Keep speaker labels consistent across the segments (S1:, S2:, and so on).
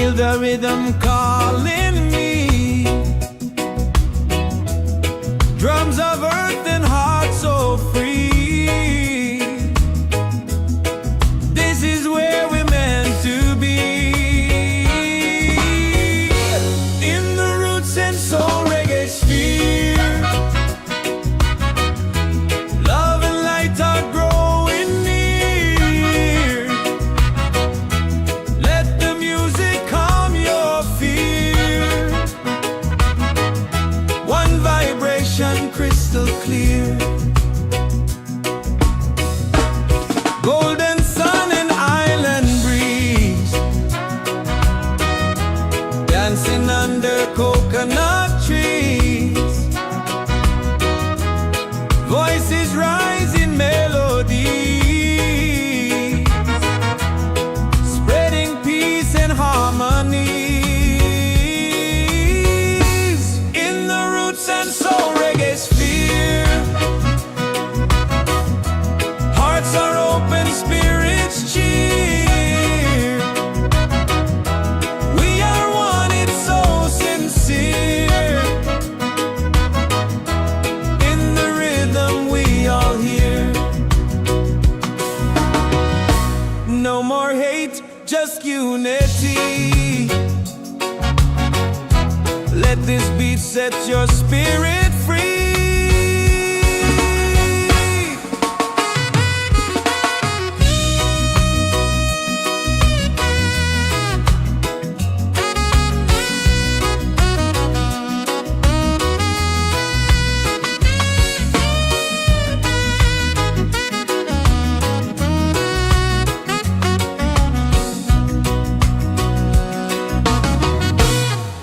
S1: Feel the rhythm calling me. Drums of earth and heart so free. This is where we're meant to be. In the Roots and Soul Reggaesphere. Love and light are growing near. Let the music calm your fear. One vibration crystal clear. Golden sun and island breeze, dancing under coconut trees. Voices rise in melody, spreading peace and harmony. In the Roots and Soul Reggaesphere. Hearts are open, spirits cheer. We are one, it's so sincere. In the rhythm we all hear. No more hate, just unity. Let this beat set your spirit free.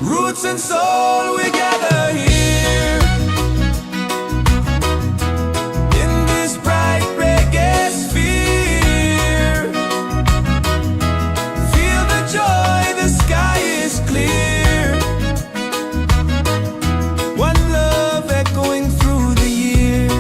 S1: Roots and soul, we gather here. In this bright reggae sphere. Feel the joy, the sky is clear. One love echoing through the year.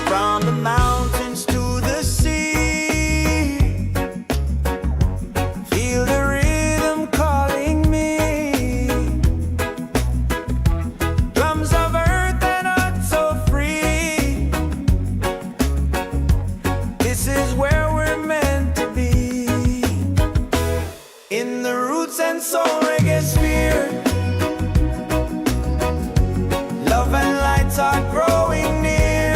S1: From the mountains to the sea, feel the rhythm calling me. Drums of earth and heart so free. This is where we're meant to be. In the Roots and Soul Reggaesphere. Love and lights are growing near.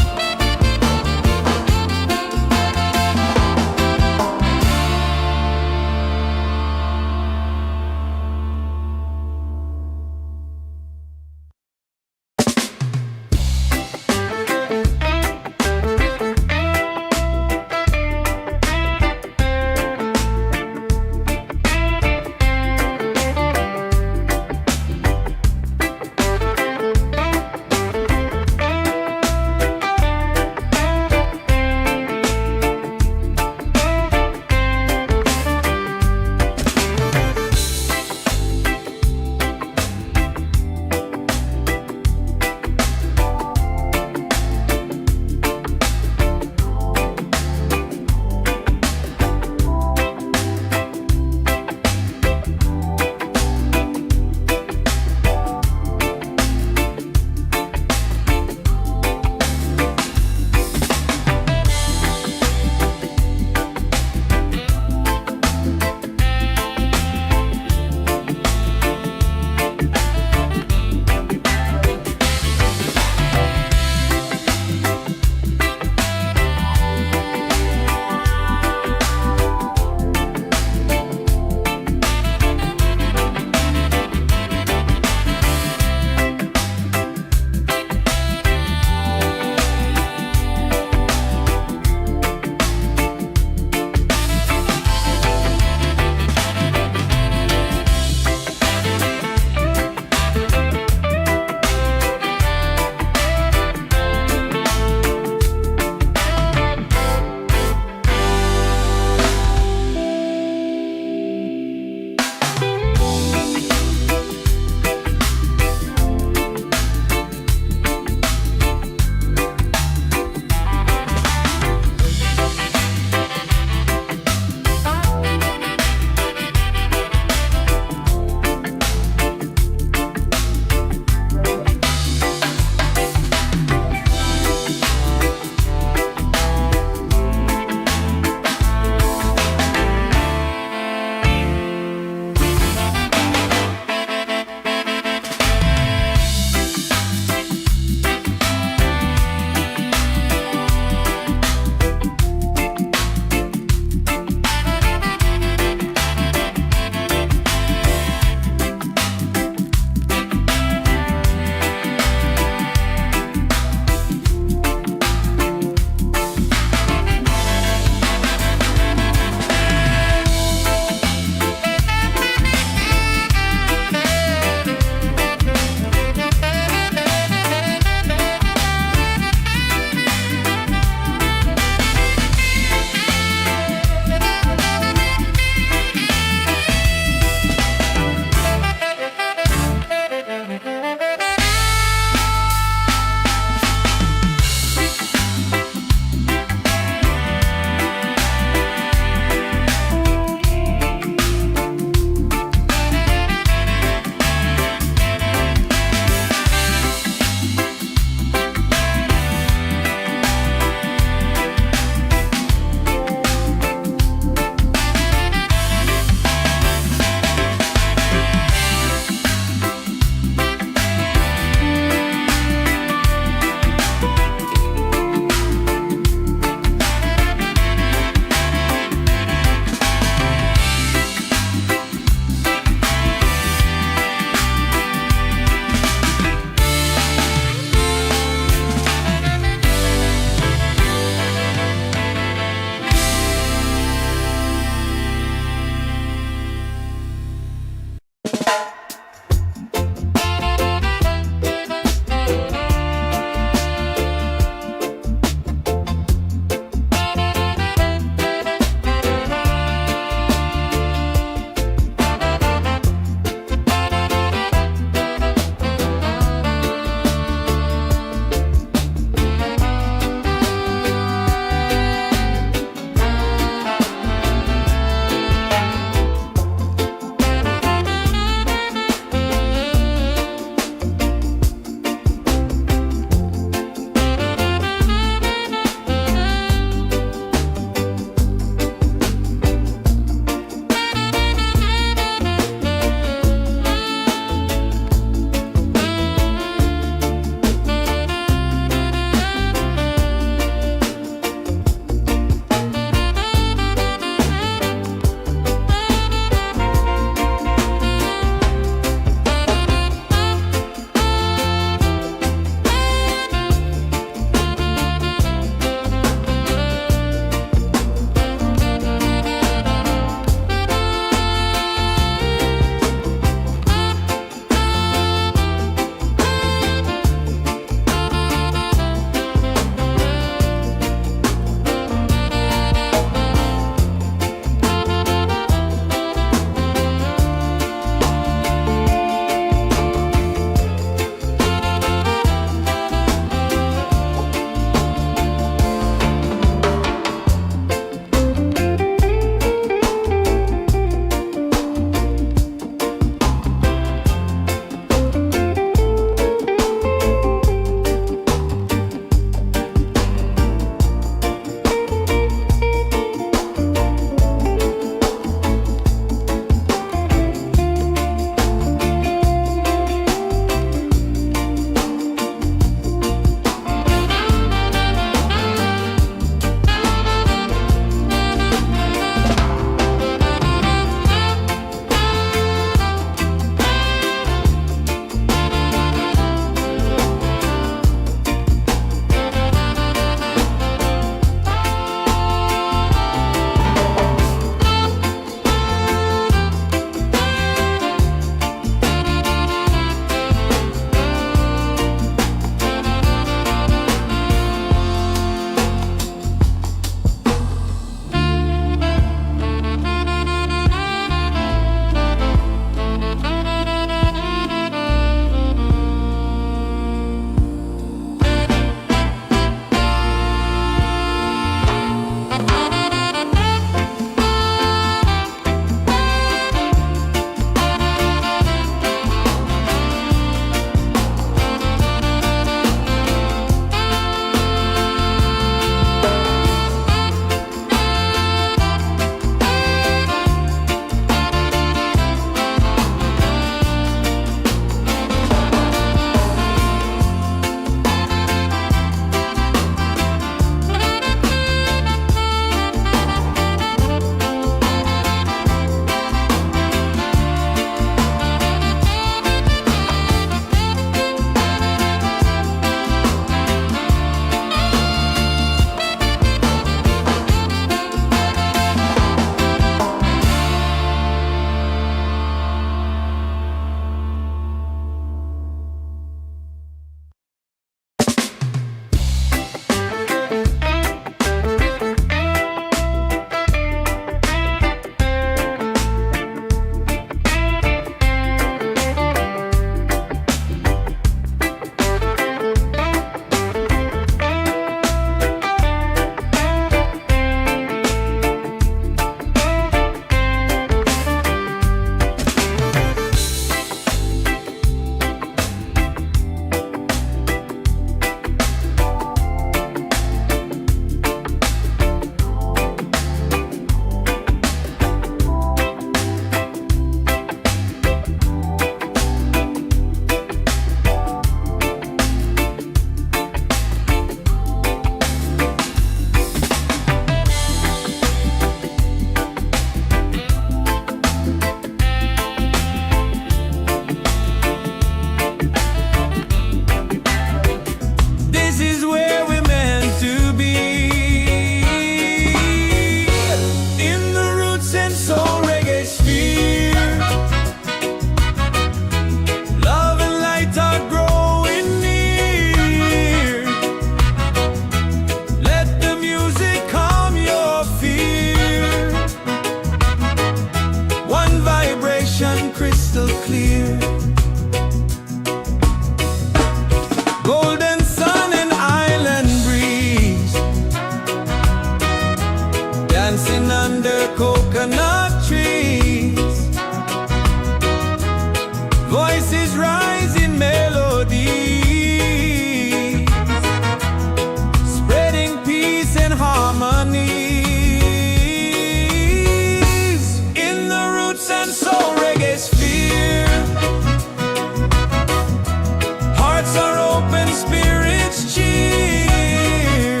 S1: spirits cheer.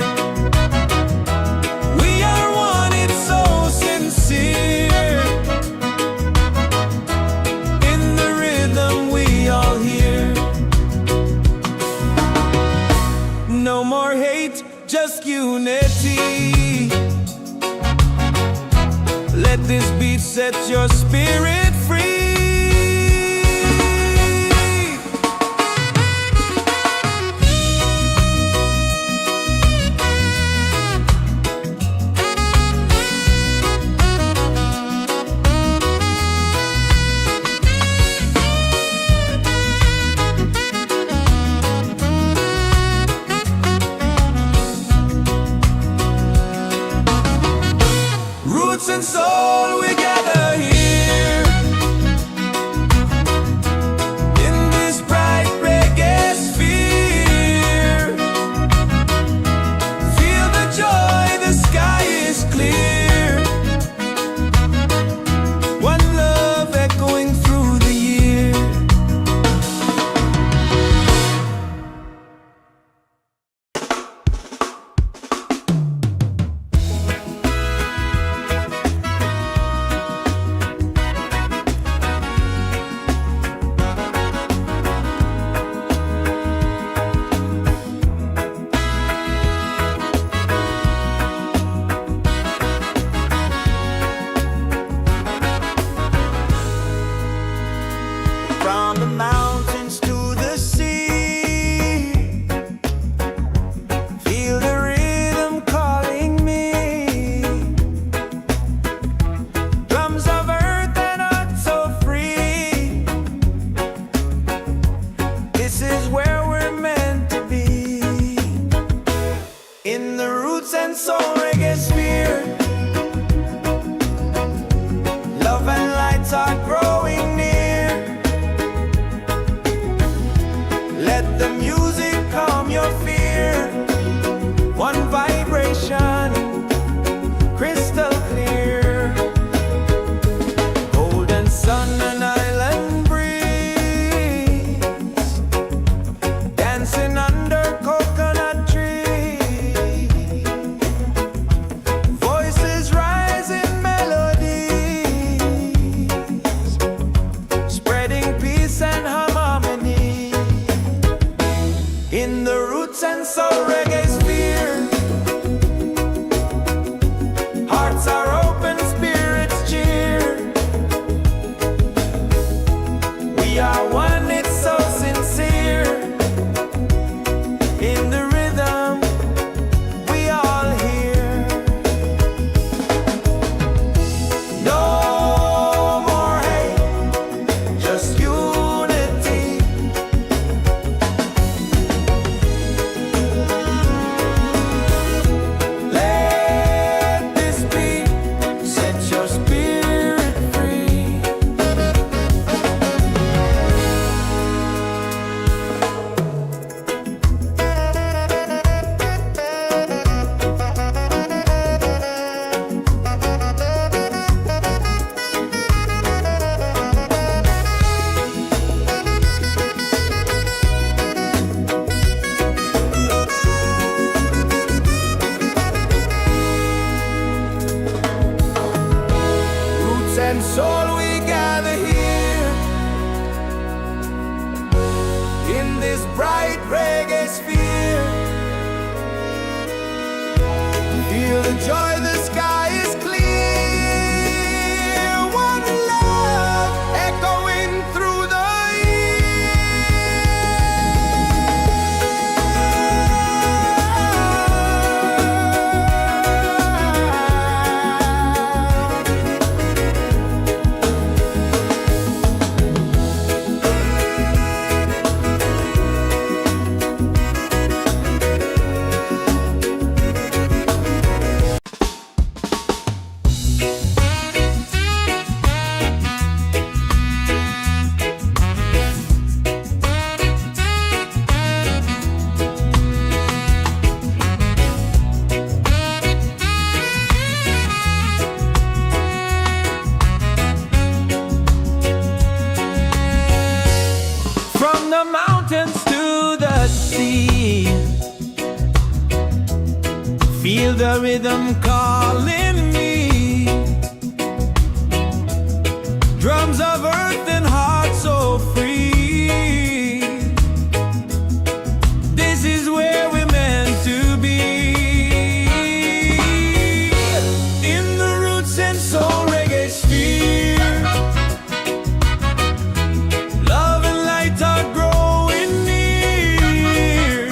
S1: We are one, it's so sincere. In the rhythm we all hear. No more hate, just unity. Let this beat set your spirit free. Roots and soul, we gather here in this bright reggae sphere. Feel the joy, the sky is clear. One love echoing through the year. From the mountains to the sea, feel the rhythm calling me. Drums of earth and heart so free. This is where we're meant to be. In the Roots and Soul Reggaesphere, love and lights are growing near. Let the music calm your fear. One vibration, crystal clear. Golden sun and island breeze, dancing under coconut trees. Voices rise in melodies, spreading peace and harmony. In the Roots and Soul Reggaesphere, hearts are open, spirits cheer. We are one, it's so sincere. In the rhythm we all hear. No more hate, just unity. Let this beat set your spirit free. Roots and soul, we gather here in this bright reggae sphere. Feel the joy, the sky is clear. One love echoing through the Feel the rhythm calling me. Drums of earth and heart so free. This is where we're meant to be. In the Roots and Soul Reggaesphere, love and light are growing near.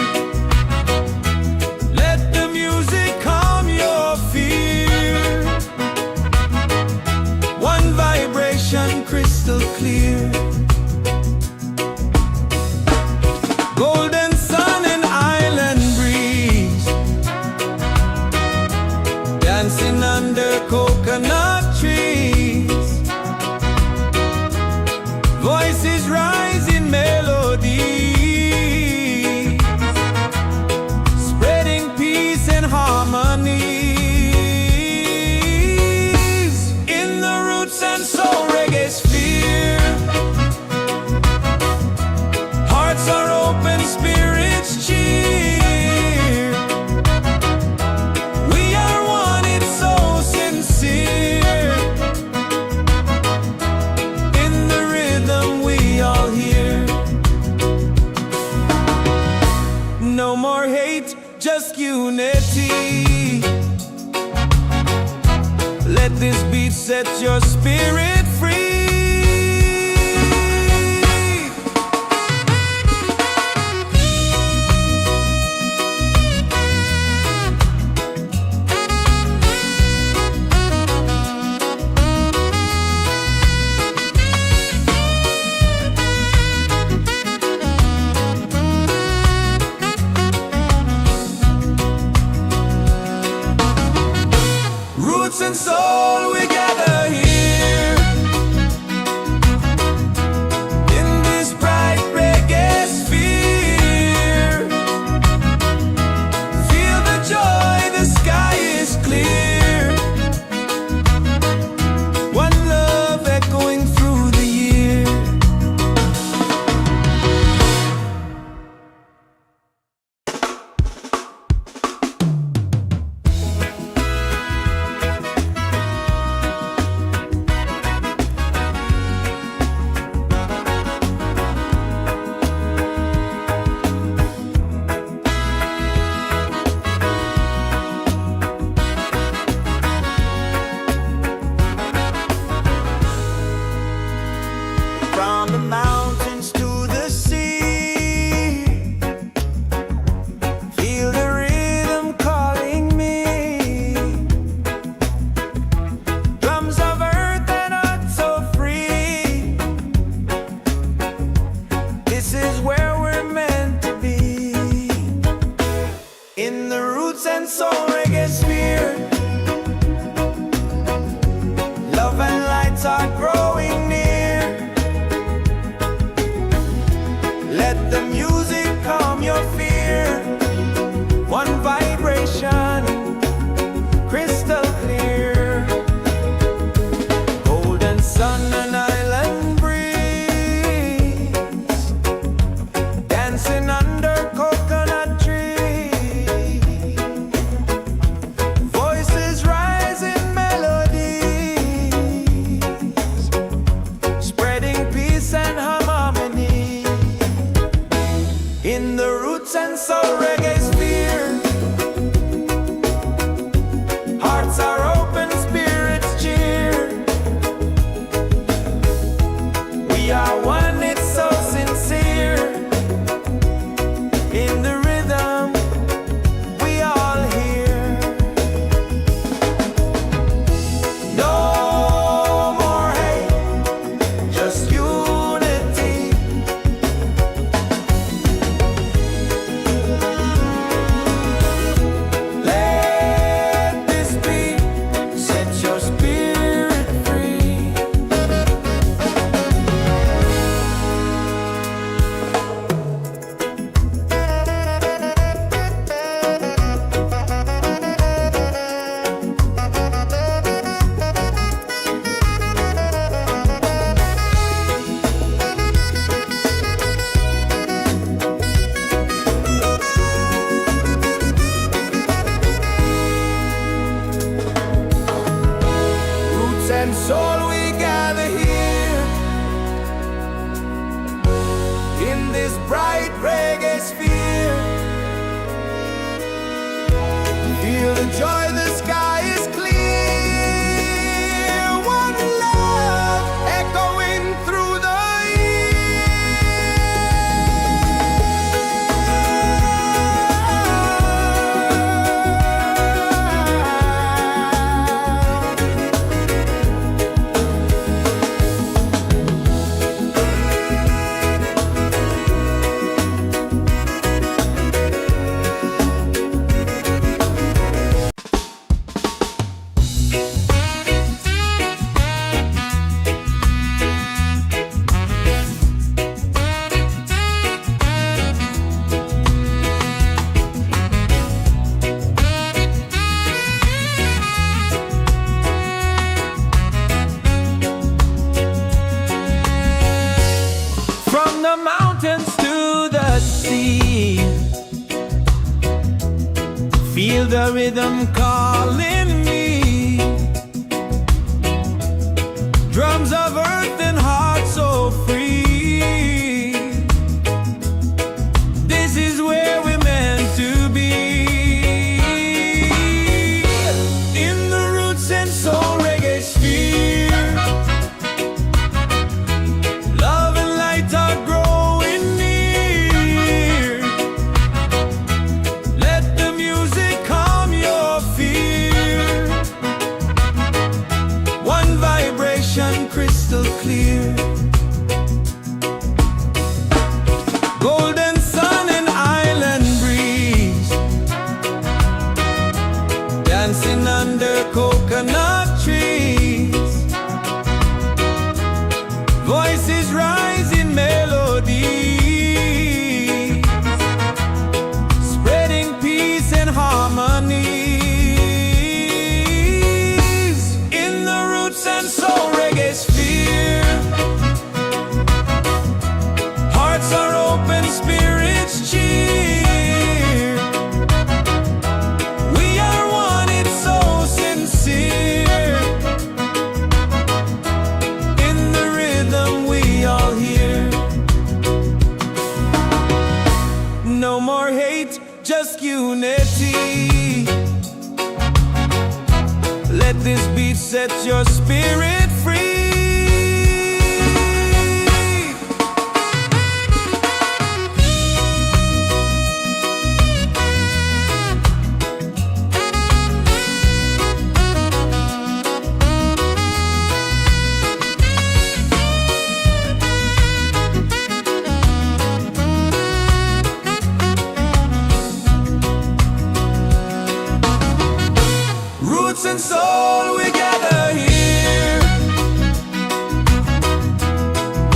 S1: Let the music calm your fear. One vibration crystal clear. Golden sun and island breeze, dancing under coconut trees. Voices rise in melody, spreading peace and harmony. In the Roots and Soul Reggaesphere, hearts are open, spirits cheer. We are one, it's so sincere. In the rhythm we all hear. No more hate, just unity. Let this beat set your spirit free. Roots and soul, we gather here in this bright reggae sphere. Feel the joy, the sky is clear. One love echoing through the year. From the mountains to the sea, feel the rhythm calling me. Drums of earth and heart so free. This is where we're meant to be. In the Roots and Soul Reggaesphere, love and lights are growing near. Let the music calm your fear. One vibration, crystal clear. Golden sun and island breeze, dancing under coconut trees. Voices rise in melodies, spreading peace and harmony. In the Roots and Soul Reggaesphere, hearts are open, spirits cheer. We are one, it's so sincere. In the rhythm we all hear. No more hate, just unity. Feel the joy, the sky is clear. One love echoing through the the mountains to the sea. Feel the rhythm calling me. Drums of earth and heart so free. This is where we're meant to be. In the Roots and Soul Reggaesphere, love and light are growing near. Let the music calm your fear. One vibration crystal clear. Golden sun and island breeze, dancing under coconut trees. Voices rise in melody, spreading peace and harmony. In the Roots and Soul Reggaesphere, hearts are open, spirits cheer. We are one, it's so sincere. In the rhythm we all hear. No more hate, just unity. Let this beat set your spirit free. Roots and soul, we gather here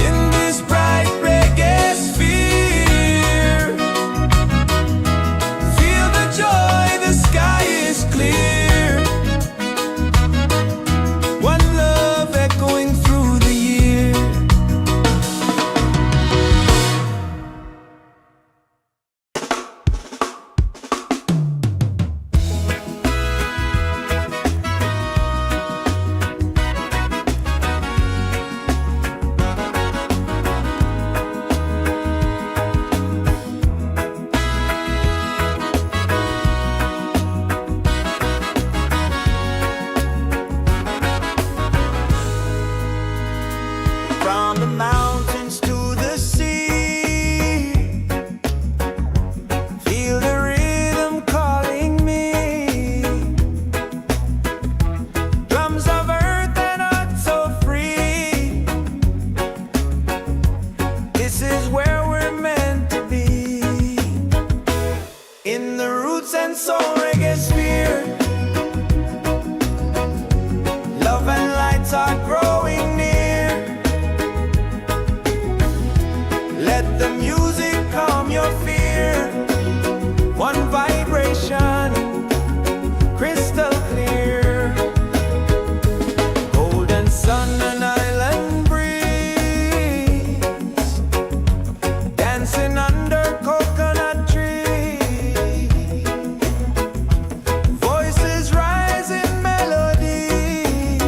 S1: in this bright reggae sphere. Feel the joy, the sky is clear. One love echoing through the year. From the mountains to the sea, feel the rhythm calling me. Drums of earth and heart so free. This is where we're meant to be. In the Roots and Soul Reggaesphere, love and lights are growing near. Let the music calm your fear. One vibration, crystal clear. Golden sun and island breeze, dancing under coconut trees. Voices rise in melodies,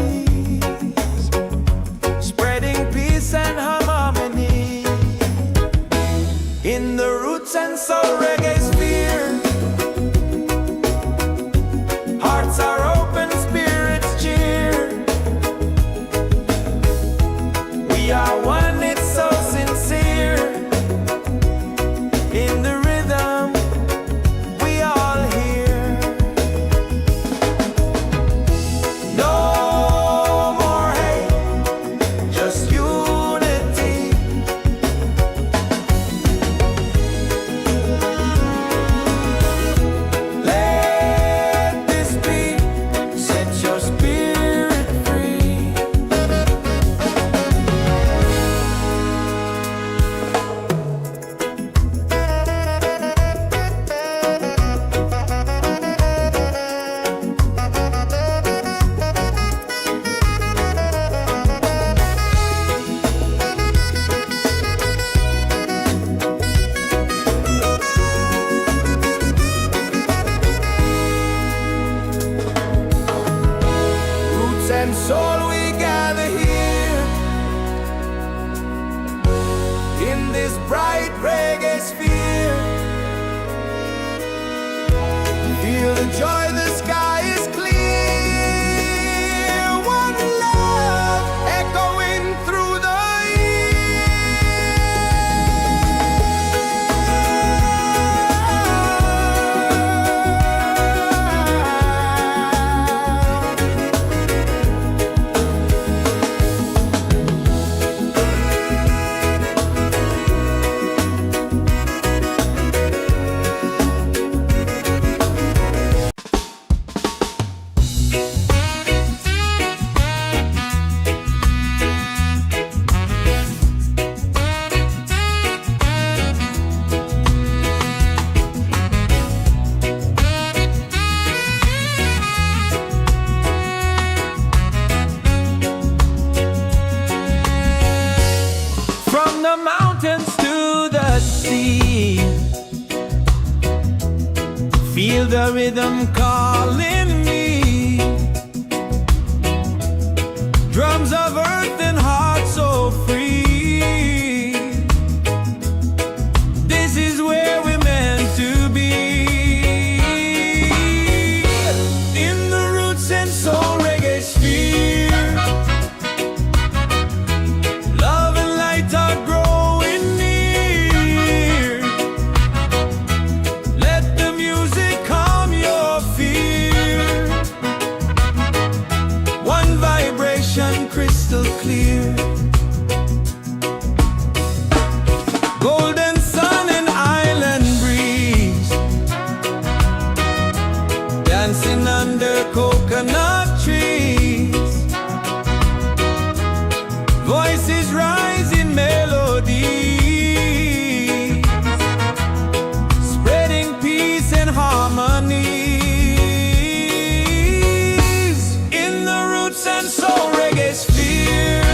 S1: Feel the joy, the sky is clear. One love echoing through the from the mountains to the sea. Feel the rhythm calling me. Drums of earth and heart so free. This is where we're meant to be. In the Roots and Soul Reggaesphere. Love and light are growing near. Let the music calm your fear. One vibration crystal clear. Golden sun and island breeze. Dancing under coconut trees. Voices rise in melody, spreading peace and harmonies. In the Roots and Soul Reggaesphere.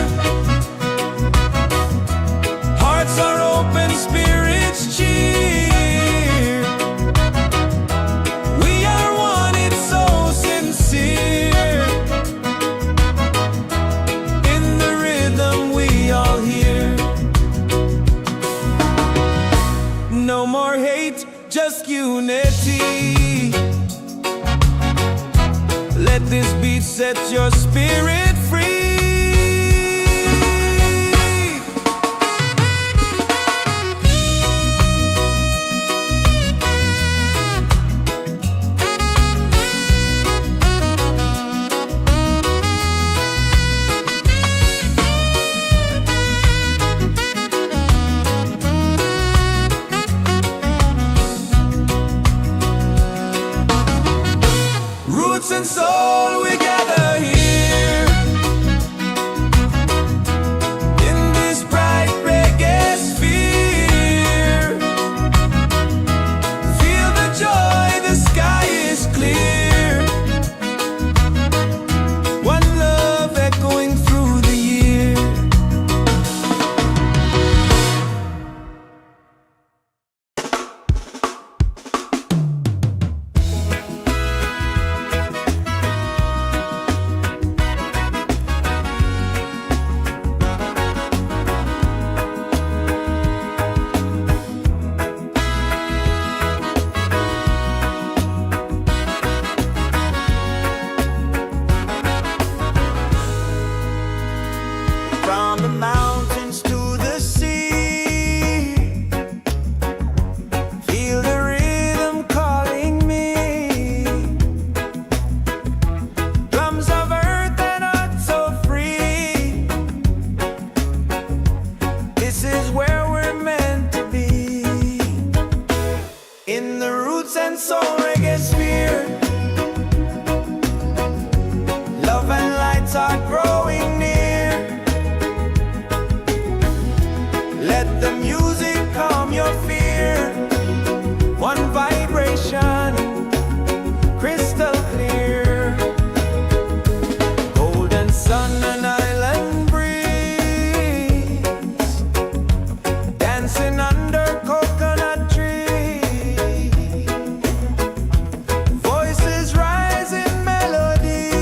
S1: Hearts are open, spirits cheer. We are one, it's so sincere. In the rhythm we all hear. No more hate, just unity. Let this beat set your spirit free. Roots and soul, we gather here. In this bright reggae sphere. Feel the joy, the sky is clear. One love echoing through the year. From the mountains to the sea. Feel the rhythm calling me. Drums of earth and heart so free. This is where we're meant to be. In the Roots and Soul Reggaesphere. Love and lights are growing near. Let the music calm your fear. One vibration, crystal clear. Golden sun and island breeze. Dancing under coconut trees. Voices rise in melodies.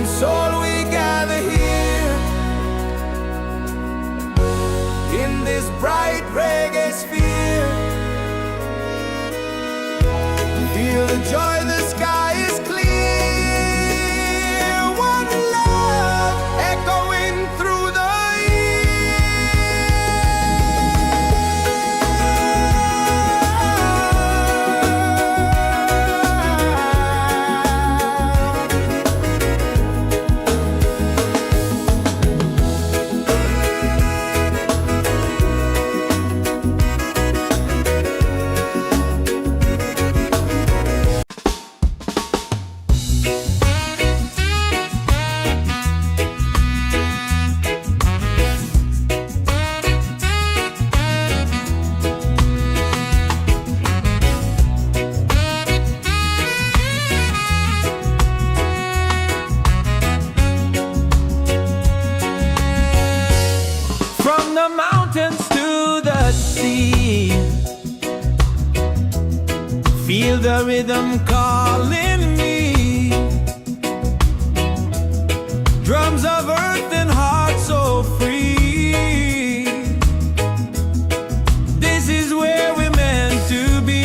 S1: and soul we gather here in this bright reggae sphere. Feel the joy, the sky is clear. One love echoing through the the mountains to the sea. Feel the rhythm calling me. Drums of earth and heart so free. This is where we're meant to be.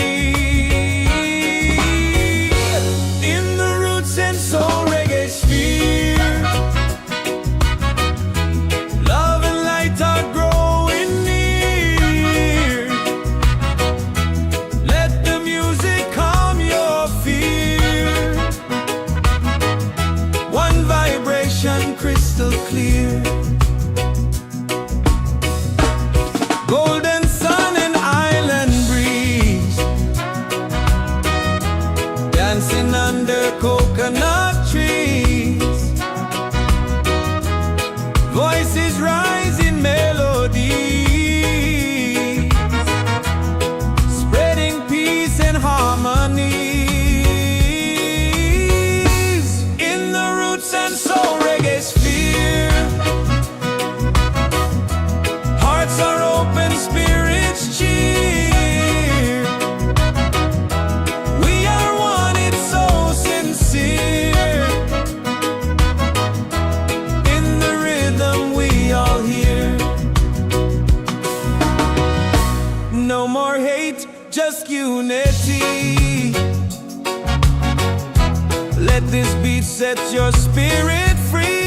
S1: In the Roots and Soul Reggaesphere. Crystal clear, golden sun and island breeze, dancing under coconut trees. Voices rise in melody, spreading peace and harmony. In the Roots and Soul Reggaesphere, hearts are open, spirits cheer. We are one, it's so sincere. In the rhythm we all hear. No more hate, just unity. Let this beat set your spirit free.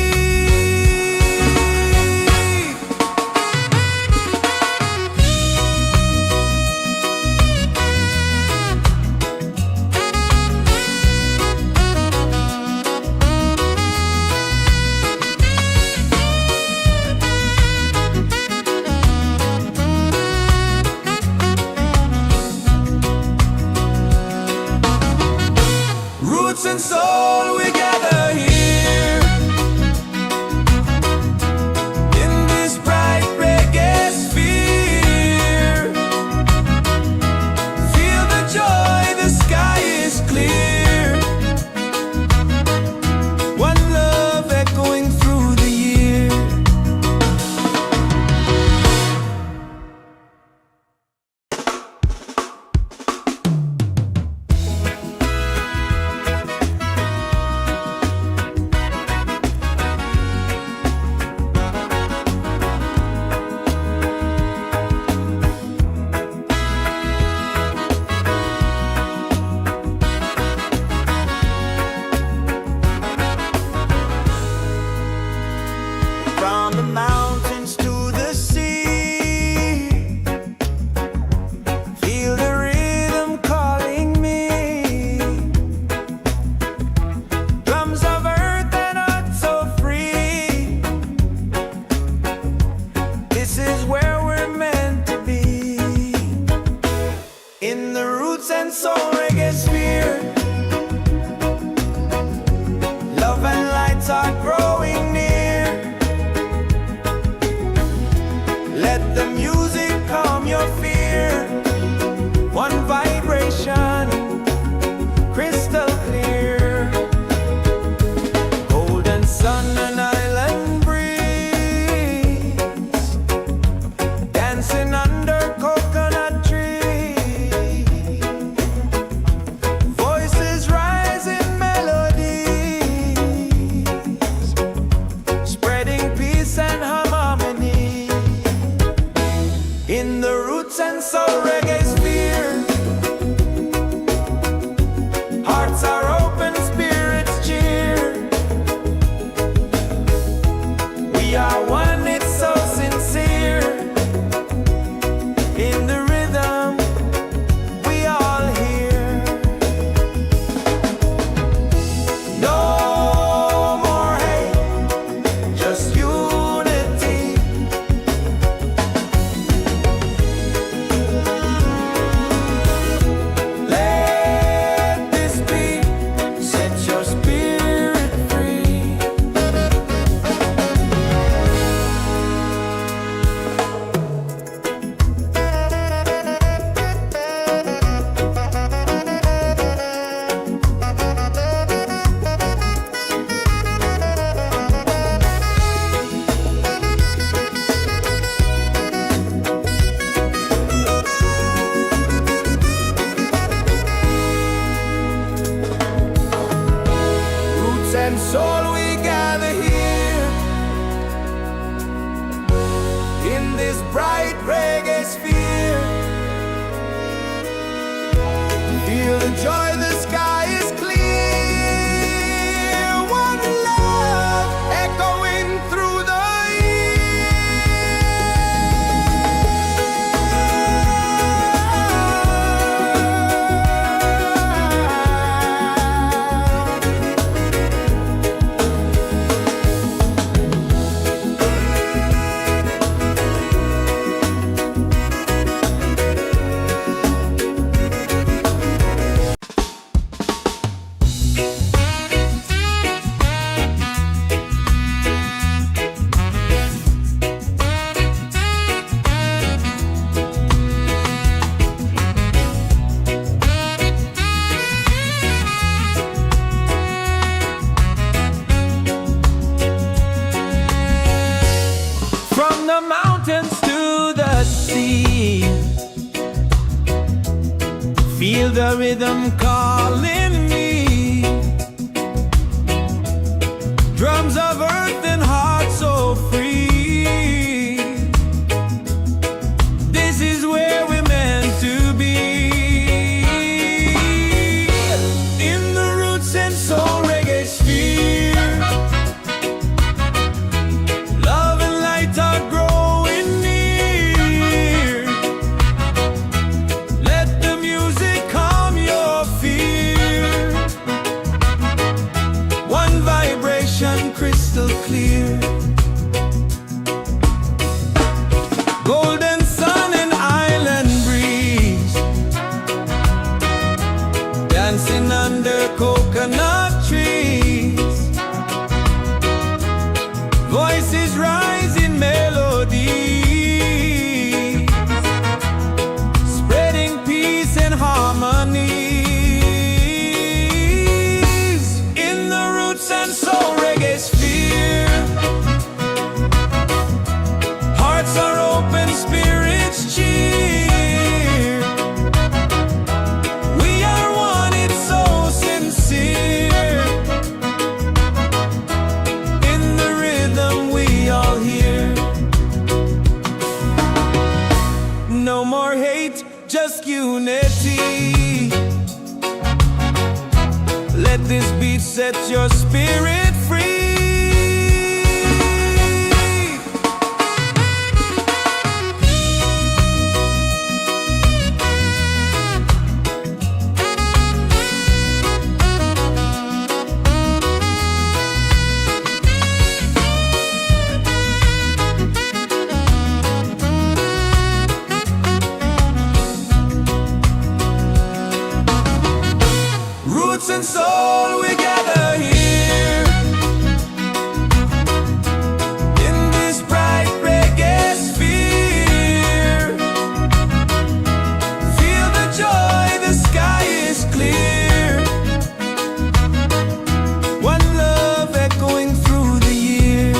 S1: Roots and soul, we gather here in this bright reggae sphere. Feel the joy, the sky is clear. One love echoing through the year. and soul we gather here in this bright reggae sphere. Feel the joy, the sky is clear. One love echoing through the mountains to the sea. Feel the rhythm calling me. Drums of earth and heart so free. This is where we're meant to be. In the Roots and Soul Reggaesphere, love and light are growing near. Let the music calm your fear. One vibration crystal clear. Golden sun and island breeze, dancing under coconut trees. Voices rise in melody, spreading peace and harmony. In the Roots and Soul Reggaesphere, hearts are open, spirits cheer. We are one, it's so sincere. In the rhythm we all hear. No more hate, just unity. Let this beat set your spirit free. Roots and soul, we gather here in this bright reggae sphere. Feel the joy, the sky is clear. One love echoing through the year.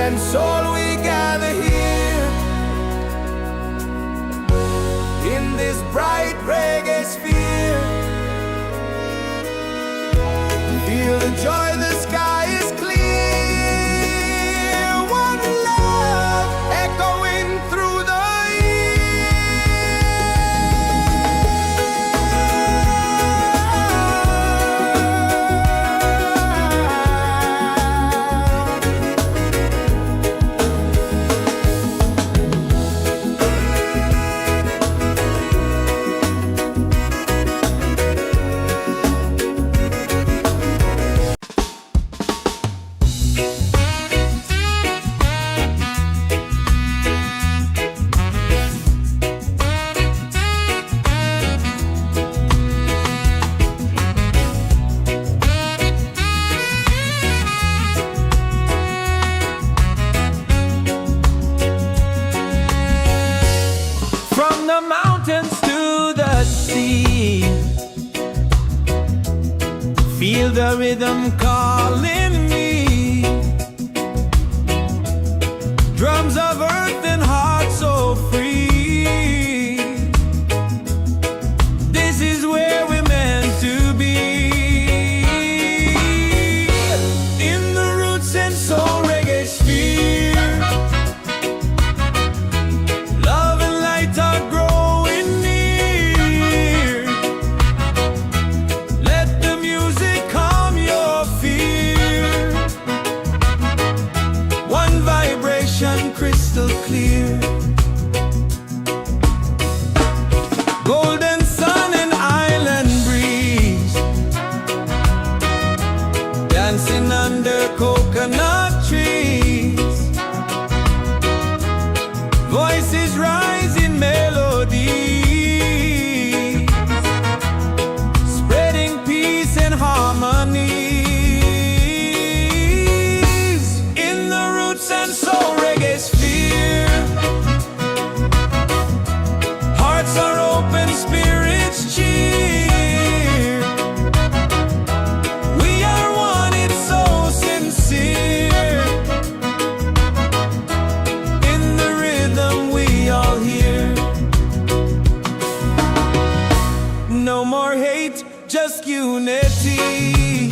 S1: and soul we gather here in this bright reggae sphere. Feel the joy, the sky is clear. One love echoing through the feel the rhythm calling me. Drums of earth and heart so free. This is where we're meant to be. In the Roots and Soul Reggaesphere. Love and light are growing near. Let the music calm your fear. One vibration crystal clear. Golden sun and island breeze, dancing under coconut trees. Voices rise in melody, spreading peace and harmonies. In the Roots and Soul Reggaesphere, hearts are open, spirits cheer. We are one, it's so sincere. In the rhythm we all hear. No more hate, just unity.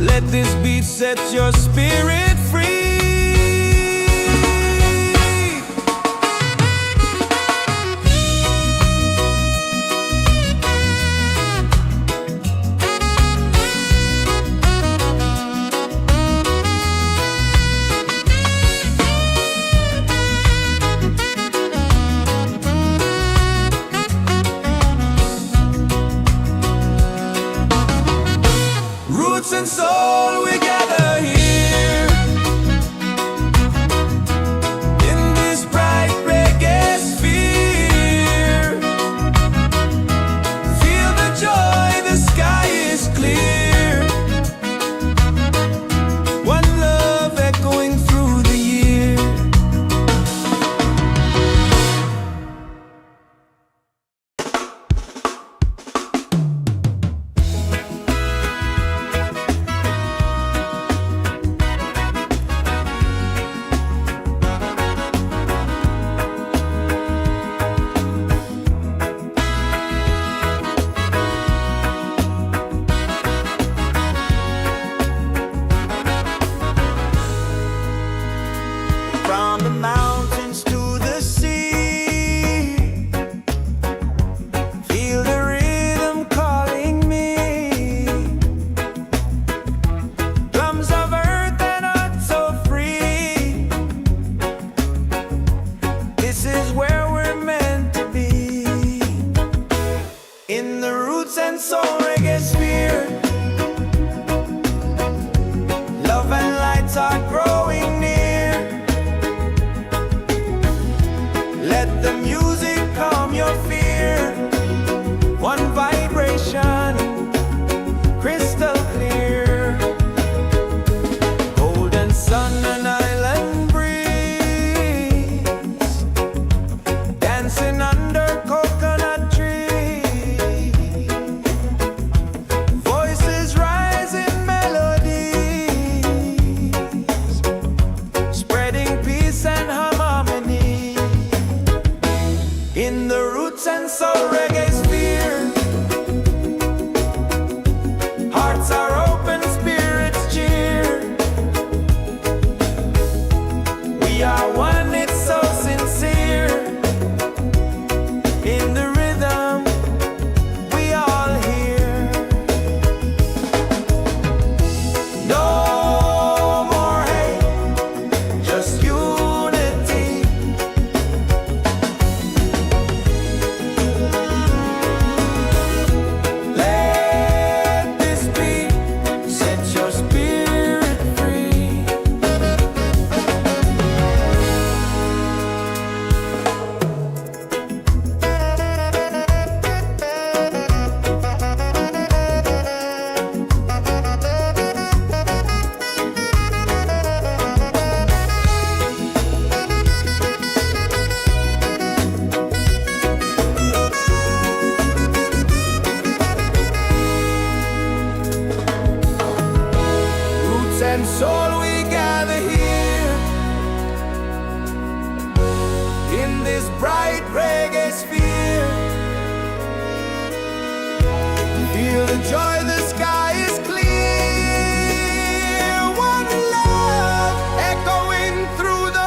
S1: Let this beat set your spirit free. Roots and soul, we gather here in this bright reggae sphere. Feel the joy, the sky is clear. One love echoing through the year. and soul we gather here in this bright reggae sphere. Feel the joy, the sky is clear. One love echoing through the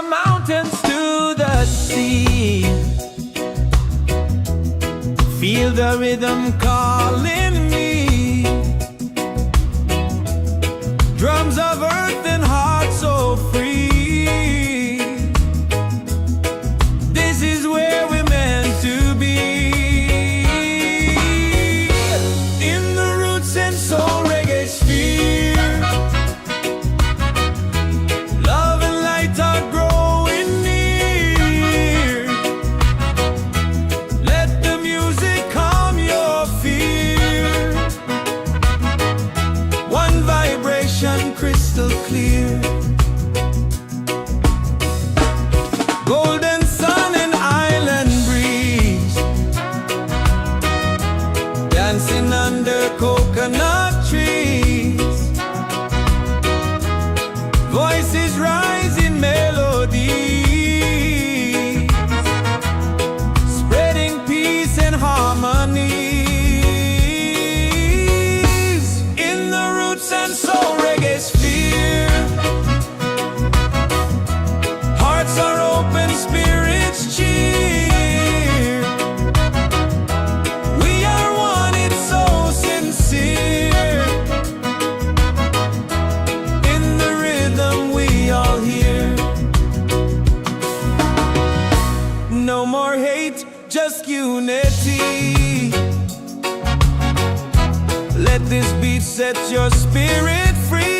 S1: mountains to the sea. Feel the rhythm calling me. Drums of earth and heart so free. This is where we're meant to be. In the Roots and Soul Reggaesphere, love and light are growing near. Let the music calm your fear. One vibration crystal clear. Golden sun and island breeze, dancing under coconut trees. Voices rising melodies, spreading peace and harmonies. In the Roots and Soul Reggaesphere, hearts are open, spirits cheer. We are one, it's so sincere. In the rhythm we all hear. No more hate, just unity. Let this beat set your spirit free.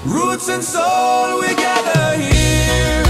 S1: Roots and soul, we gather here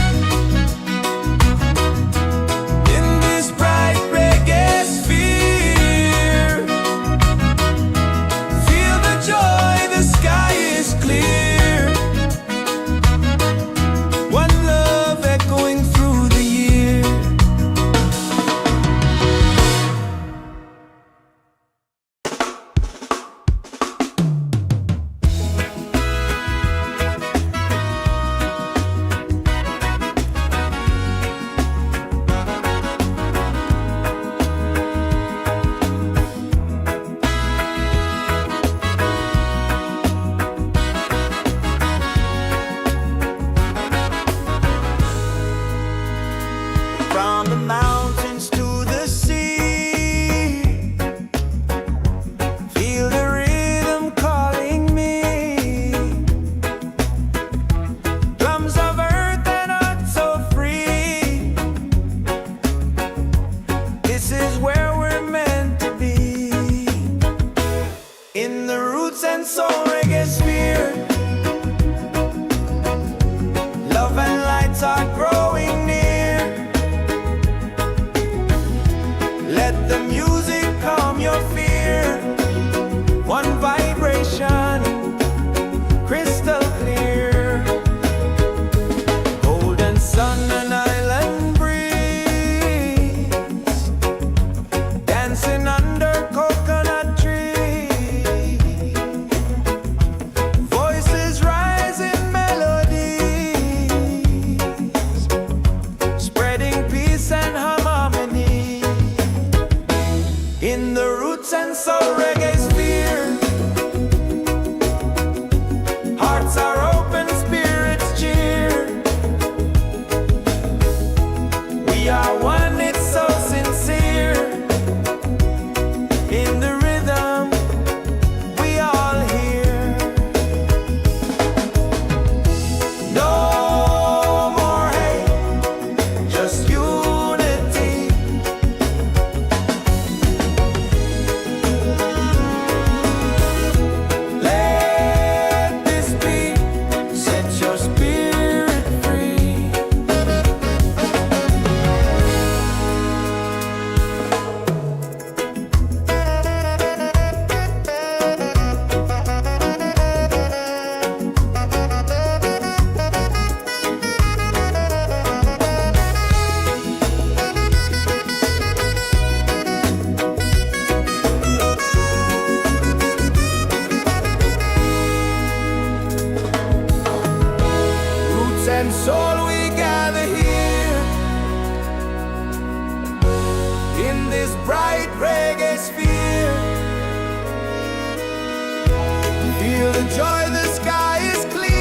S1: Feel the joy, the sky is clear.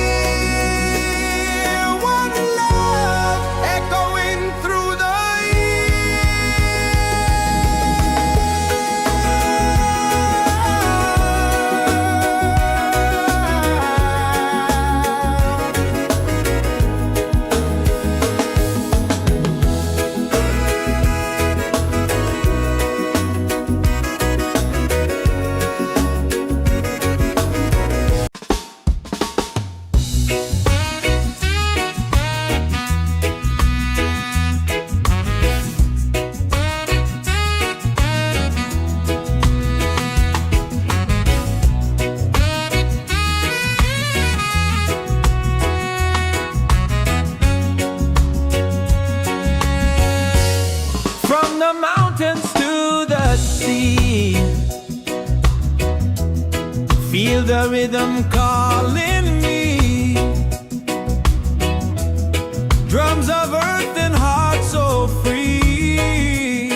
S1: One love echoing through the from the mountains to the sea. Feel the rhythm calling me. Drums of earth and heart so free.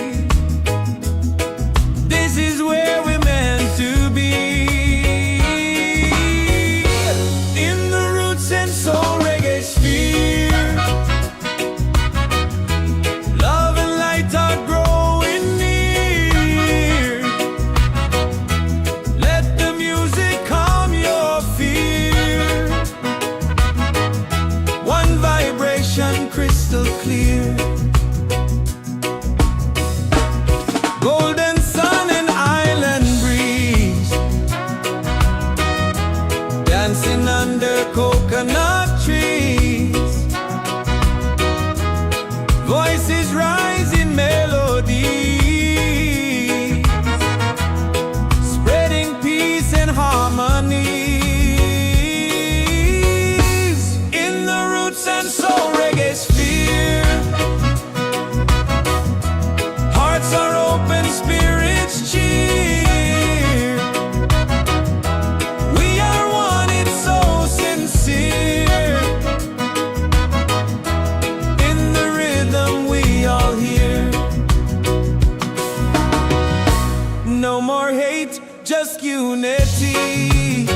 S1: This is where we're meant to be. In the Roots and Soul Reggaesphere, love and light are growing near. Let the music calm your fear. One vibration crystal clear. Golden sun and island breeze, dancing under coconut trees. Voices rise in melody, spreading peace and harmony. In the Roots and Soul Reggaesphere, hearts are open, spirits cheer. We are one, it's so sincere. In the rhythm we all hear. No more hate, just unity.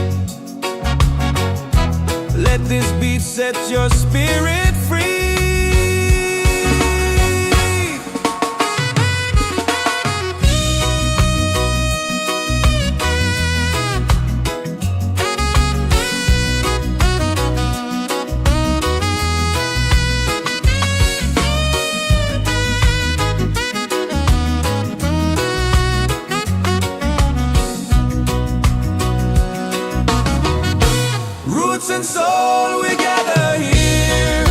S1: Let this beat set your spirit free. Roots and soul, we gather here.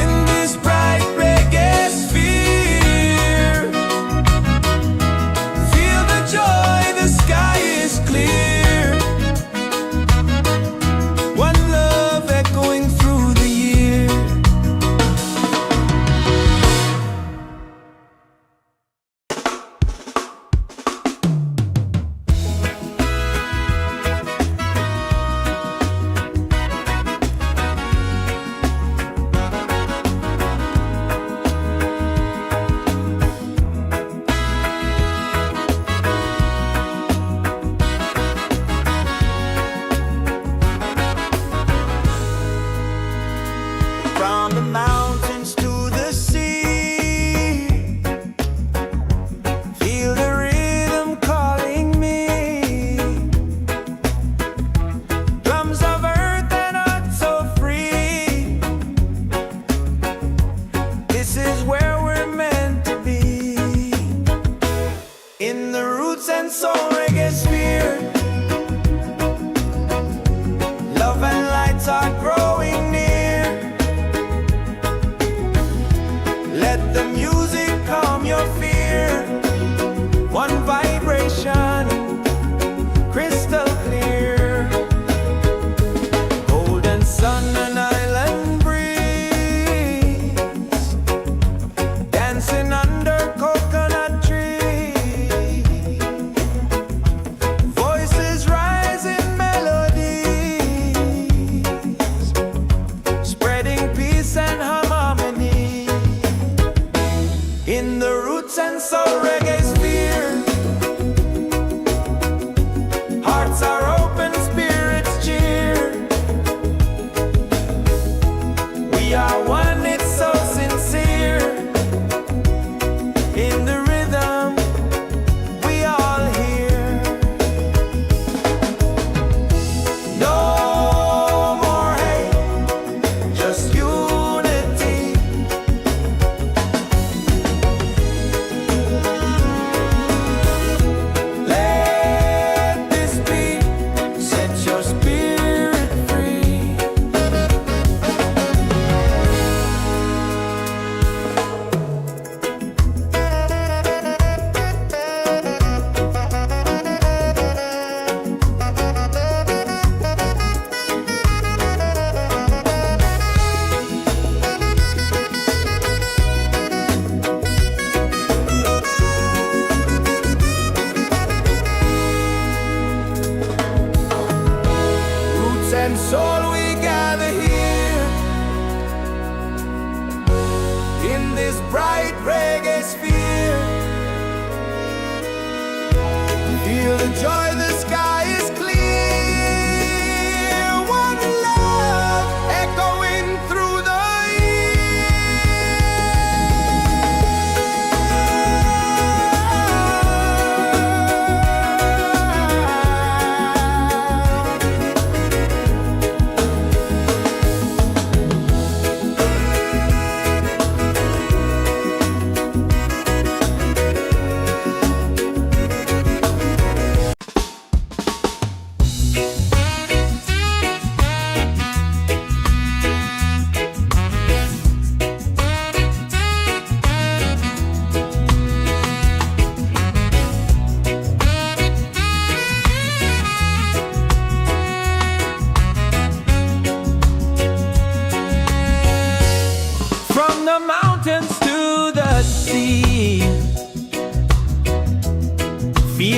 S1: In this bright reggae sphere, feel the joy, the sky is clear. One love echoing through the year. From the mountains to the sea, feel the rhythm calling me. Drums of earth and heart so free. This is where we're meant to be. In the Roots and Soul Reggaesphere, love and lights are growing near.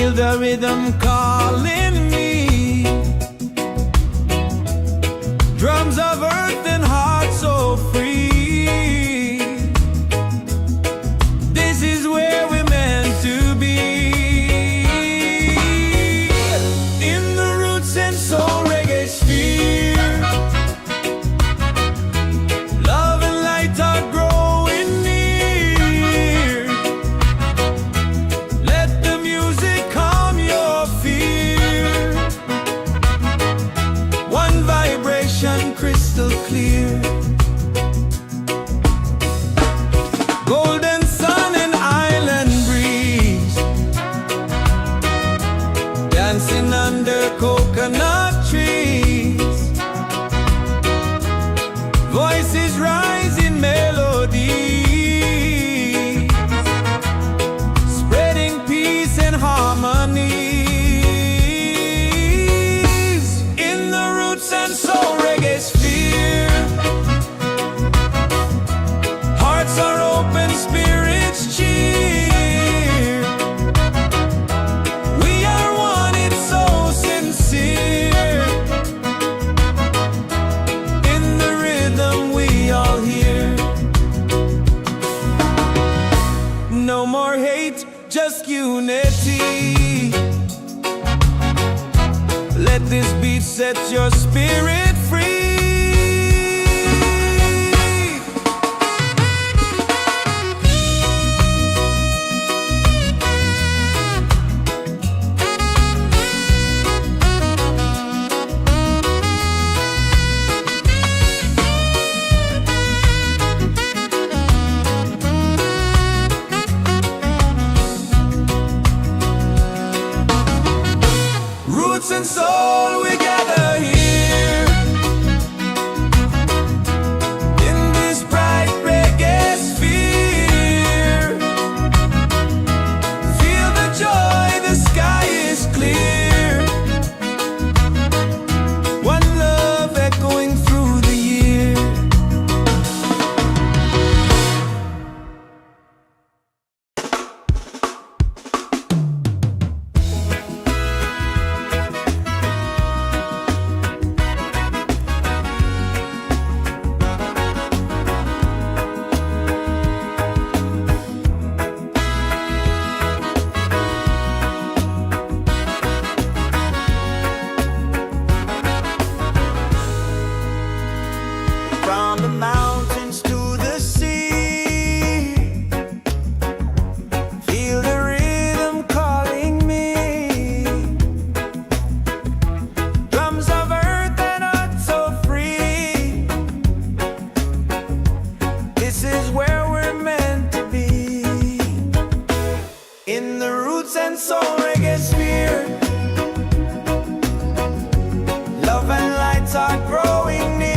S1: Feel the rhythm calling me. Drums of earth and heart so free. This is where we're meant to be. In the Roots and Soul Reggaesphere, love and light are growing near. Let the music calm your fear. One vibration crystal clear. Golden sun and island breeze, dancing under coconut trees. Voices rise in melody, spreading peace and harmonies. In the Roots and Soul Reggaesphere, hearts are open, spirits cheer. We are one, it's so sincere. In the rhythm we all hear. No more hate, just unity. Let this beat set your spirit free. Roots and soul, we gather here in this bright reggae sphere. Feel the joy, the sky is clear. One love echoing through the year. From the mountains to the sea, feel the rhythm calling me. Drums of earth and heart so free. This is where we're meant to be. In the Roots and Soul Reggaesphere, love and lights are growing near.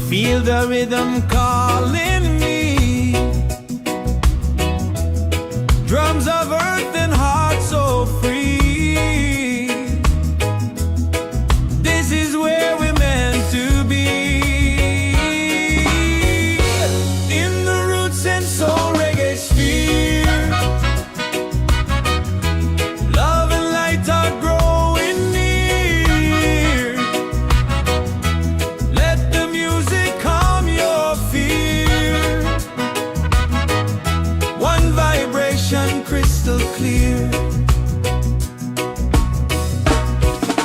S1: Feel the rhythm calling me. Drums of earth and heart so free. This is where we're meant to be. In the Roots and Soul Reggaesphere, love and light are growing near. Let the music calm your fear. One vibration crystal clear.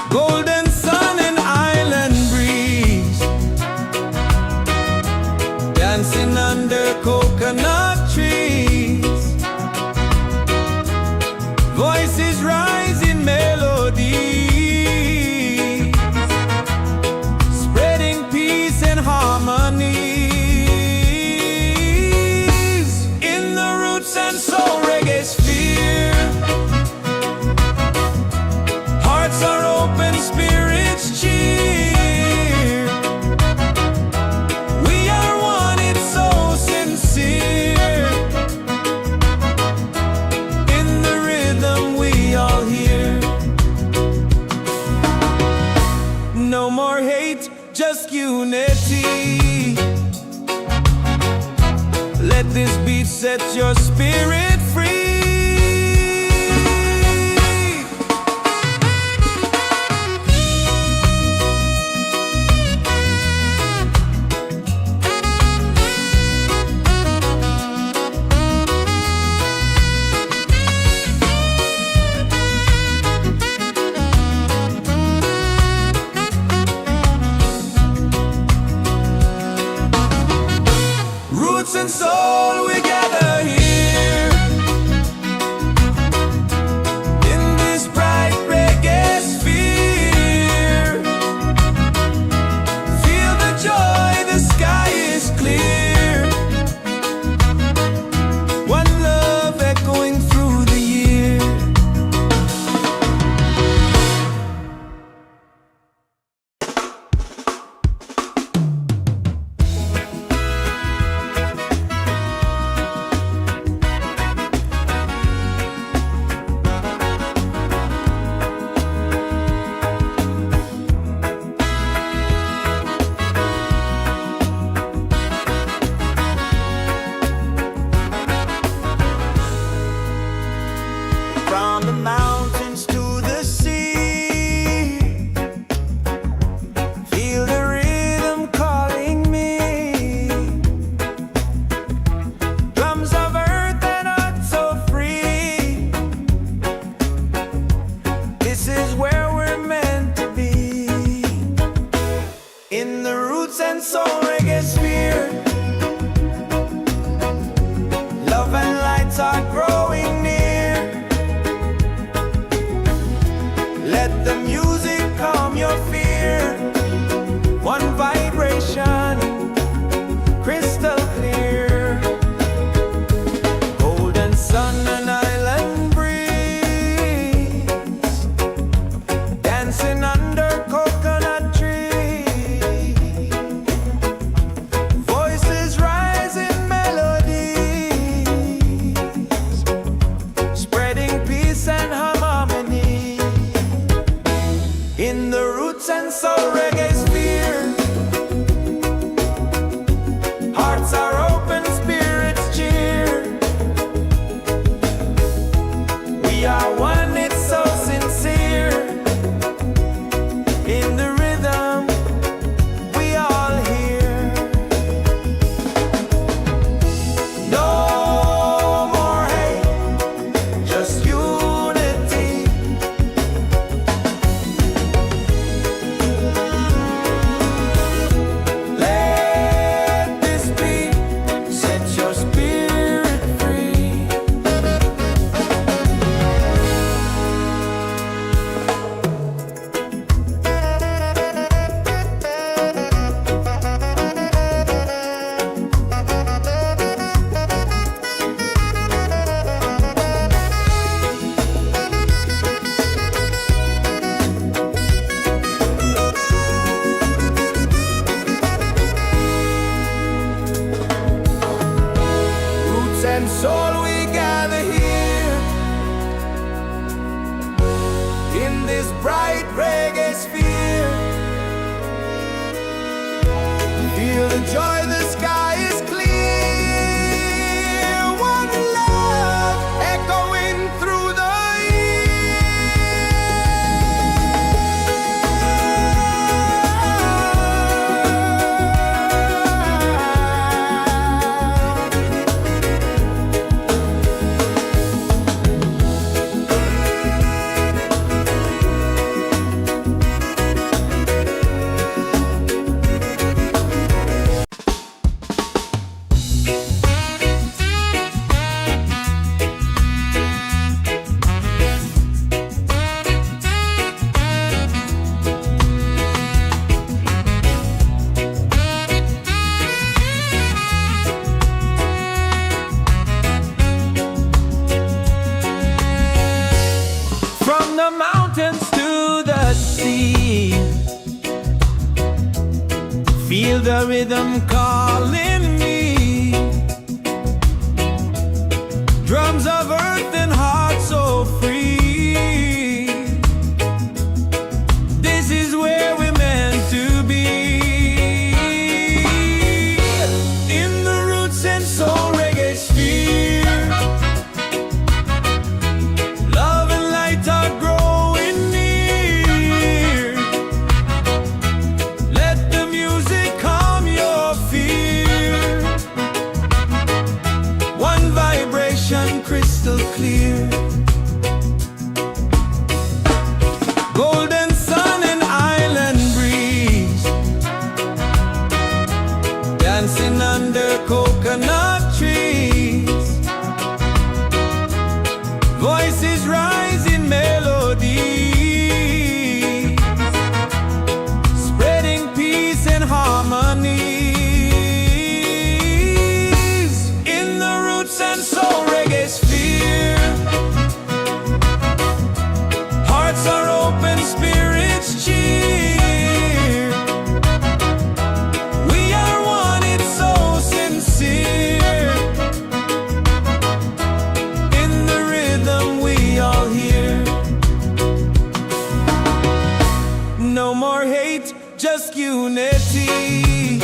S1: Golden sun and island breeze, dancing under coconut trees. Voices rise in melody, spreading peace and harmony. In the Roots and Soul Reggaesphere, hearts are open, spirits cheer. We are one, it's so sincere. In the rhythm we all hear. No more hate, just unity. Let this beat set your spirit free. Roots and soul, we gather here in this bright reggae sphere. Feel the joy, the sky is clear. One love echoing through the year. From the mountains to the sea, feel the rhythm calling me. Drums of earth and heart so free. This is where we're meant to be. In the Roots and Soul Reggaesphere, love and lights are growing near. Let the music calm your fear. One vibration, crystal clear. Golden sun and island breeze, dancing under coconut trees. Voices rise in melodies, spreading peace and harmony. In the Roots and this bright reggae sphere. Feel the joy, the sky is clear. One love echoing through the the mountains to the sea. Feel the rhythm calling me. Drums of earth and heart so free. This is where we're meant to be. In the Roots and Soul Reggaesphere. Crystal clear, golden sun and island breeze, dancing under coconut trees. Voices rise in melody, spreading peace and harmony. In the Roots and Soul Reggaesphere, hearts are open, spirits cheer. We are one, it's so sincere. In the rhythm we all hear. No more hate, just unity.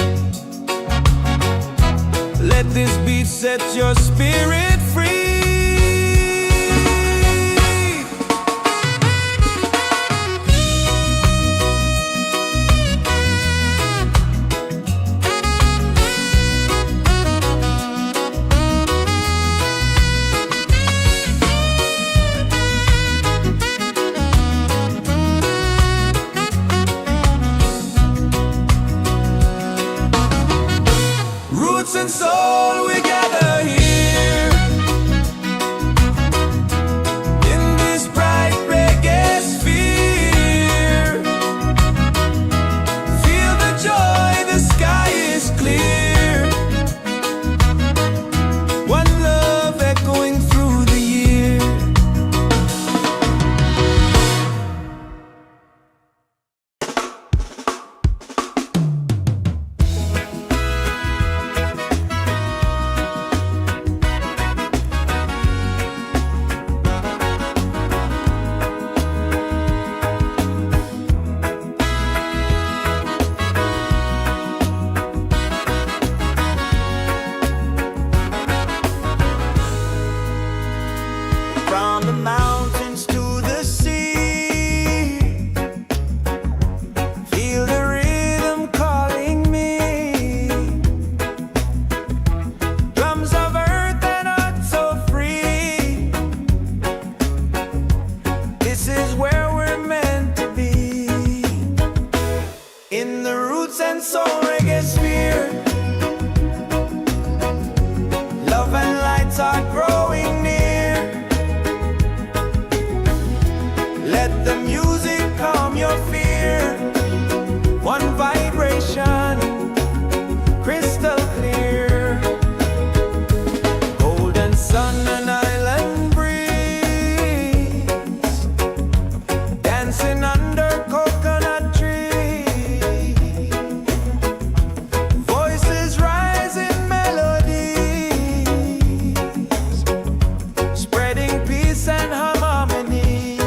S1: Let this beat set your spirit free. Roots and soul, we gather here. In this bright reggae sphere. Feel the joy, the sky is clear. One love echoing through the year. From the mountains to the sea, feel the rhythm calling me. Drums of earth and heart so free. This is where we're meant to be. In the Roots and Soul Reggaesphere, love and lights are growing near. Let the music calm your fear. One vibration, crystal clear. Golden sun and island breeze, dancing under coconut trees. Voices rise in melodies, spreading peace and harmony.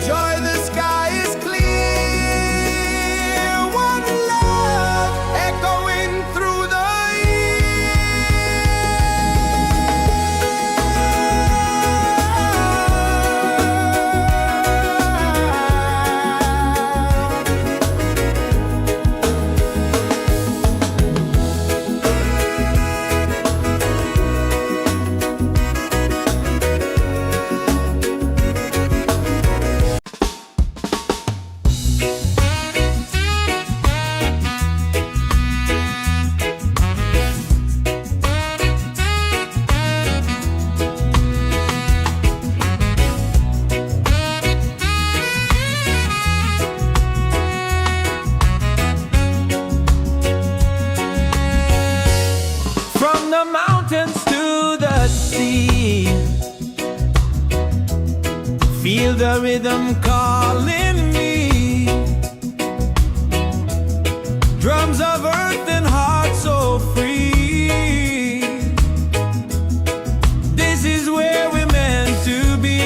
S1: joy, the sky is clear. One love echoing through the mountains to the sea. Feel the rhythm calling me. Drums of earth and heart so free. This is where we're meant to be.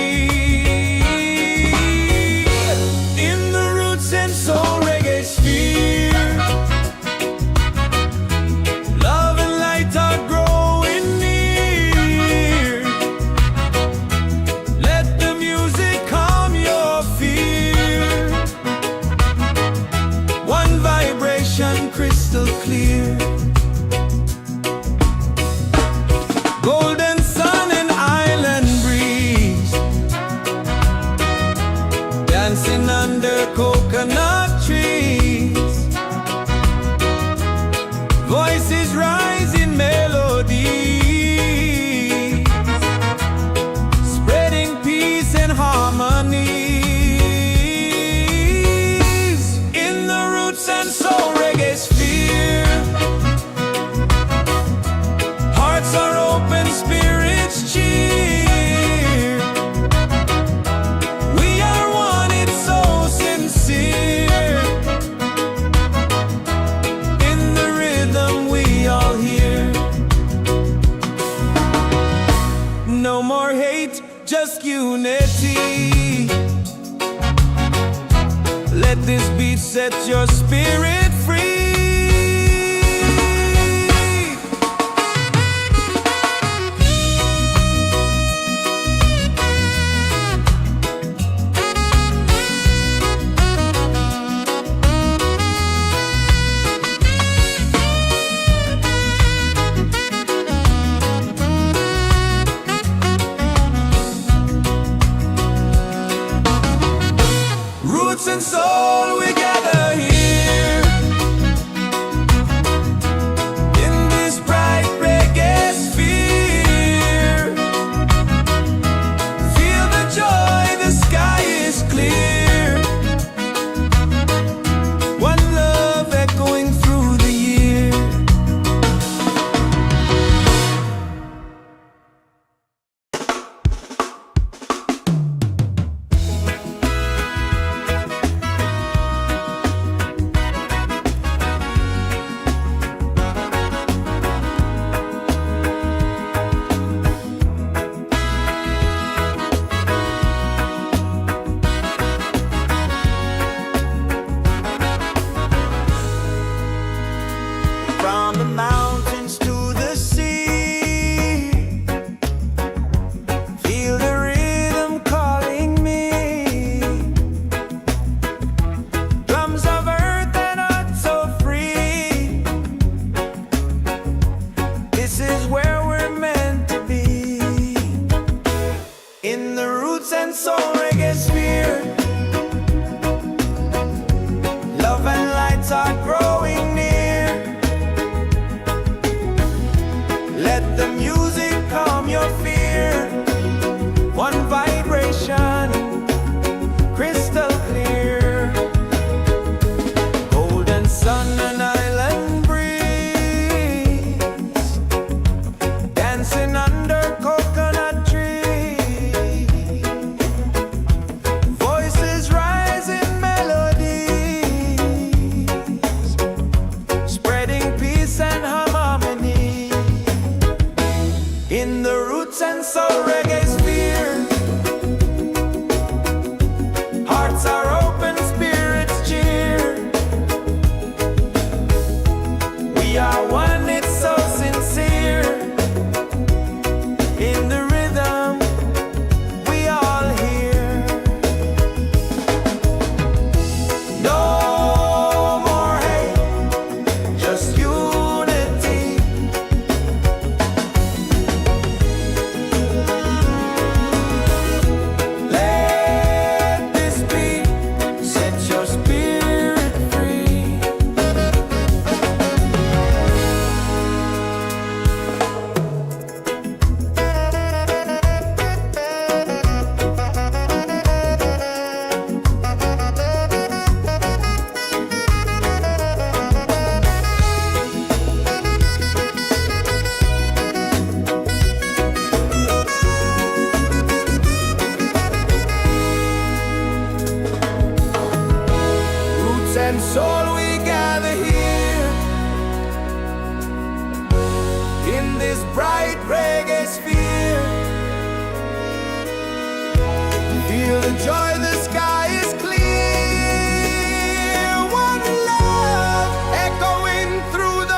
S1: In the Roots and Soul Reggaesphere, love and light are growing near. Let the music calm your fear. One vibration crystal clear. Golden sun and island breeze, dancing under coconut trees. Voices rise in melody, spreading peace and harmonies. In the Roots and Soul Reggaesphere, hearts are open, spirits cheer. We are one, it's so sincere. In the rhythm we all hear. No more hate, just unity. Let this beat set your spirit free. Roots and soul, we gather here in this bright reggae sphere. Feel the joy, the sky is clear. One love echoing through the year. From the mountains to the sea, feel the rhythm calling me. Drums of earth and heart so free. This is where we're meant to be. In the Roots and Soul Reggaesphere, love and lights are growing near. Let the music calm your fear. One vibration, crystal clear. Golden sun and island breeze, dancing under coconut trees. Voices rise in melodies, spreading peace and harmony. In the Roots and Soul Reggaesphere, this bright reggae sphere. Feel the joy, the sky is clear. One love echoing through the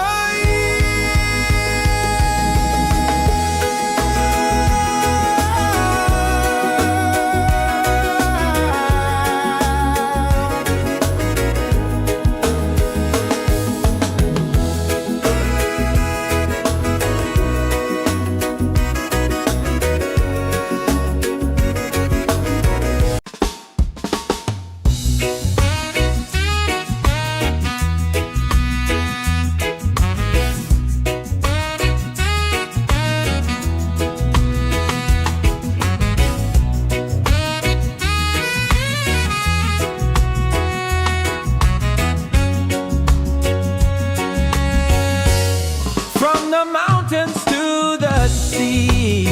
S1: the mountains to the sea.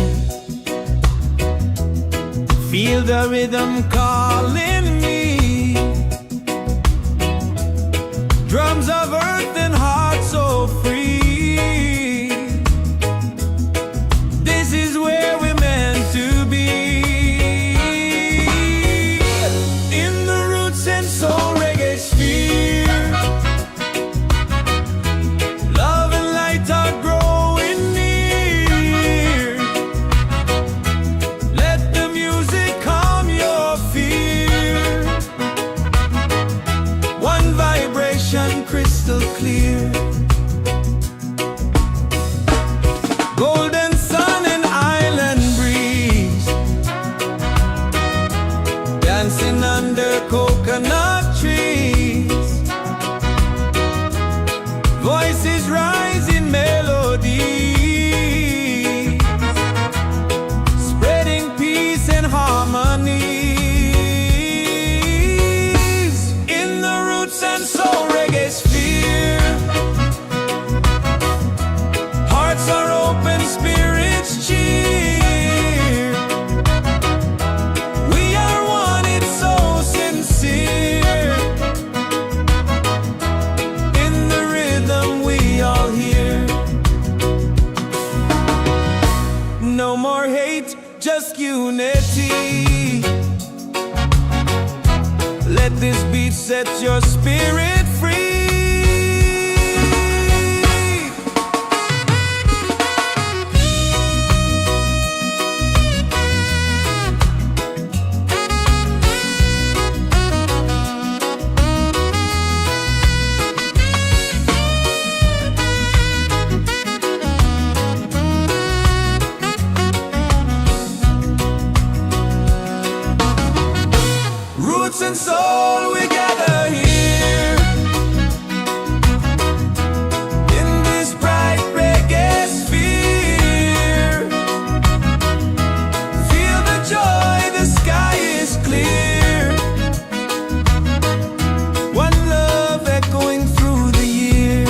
S1: Feel the rhythm calling me. Drums of earth and heart so free. This is where we're meant to be. In the Roots and Soul Reggaesphere. Love and light are growing near. Let the music calm your fear. One vibration crystal clear. Golden sun and island breeze. Dancing under coconut trees. Voices rise in melody, spreading peace and harmonies. In the Roots and Soul Reggaesphere. Hearts are open, spirits cheer. We are one, it's so sincere. In the rhythm we all hear. No more hate, just unity. Let this beat set your spirit free. Roots and soul, we gather here. In this bright reggae sphere. Feel the joy, the sky is clear. One love echoing through the year.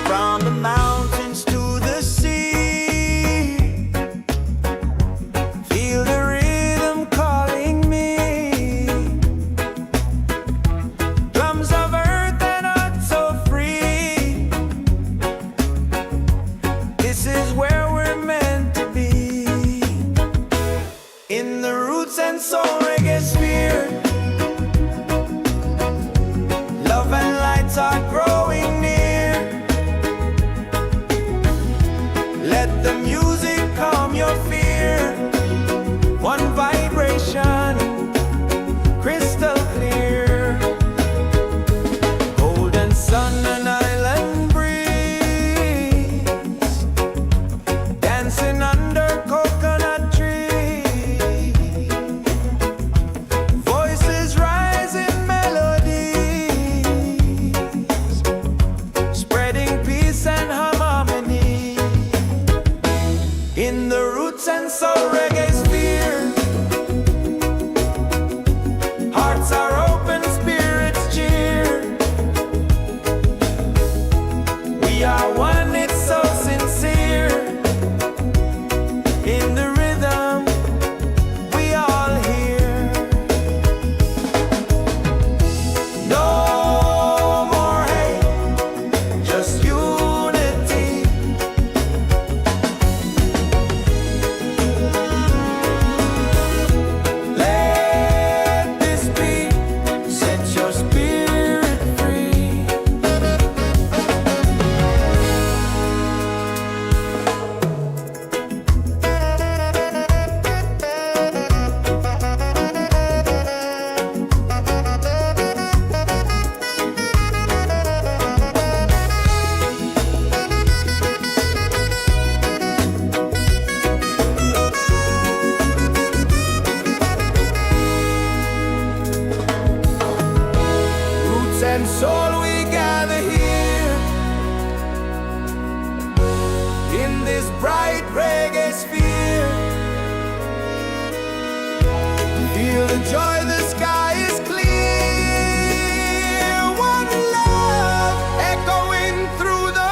S1: From the mountains to the sea. Feel the rhythm calling me. Drums of earth and heart so free. This is where we're meant to be. In the Roots and Soul Reggaesphere. Love and lights are growing near. Let the music calm your fear. One vibration, crystal clear. Golden sun and island breeze. Dancing under coconut trees. in the Roots and Soul Reggaesphere. Hearts are open, spirits cheer. We are one, it's so sincere. In the rhythm we all hear. No more hate, just unity. Let this be, set your spirit free. Roots and soul, we gather here in this bright reggae sphere. Feel the joy, the sky is clear. One love echoing through the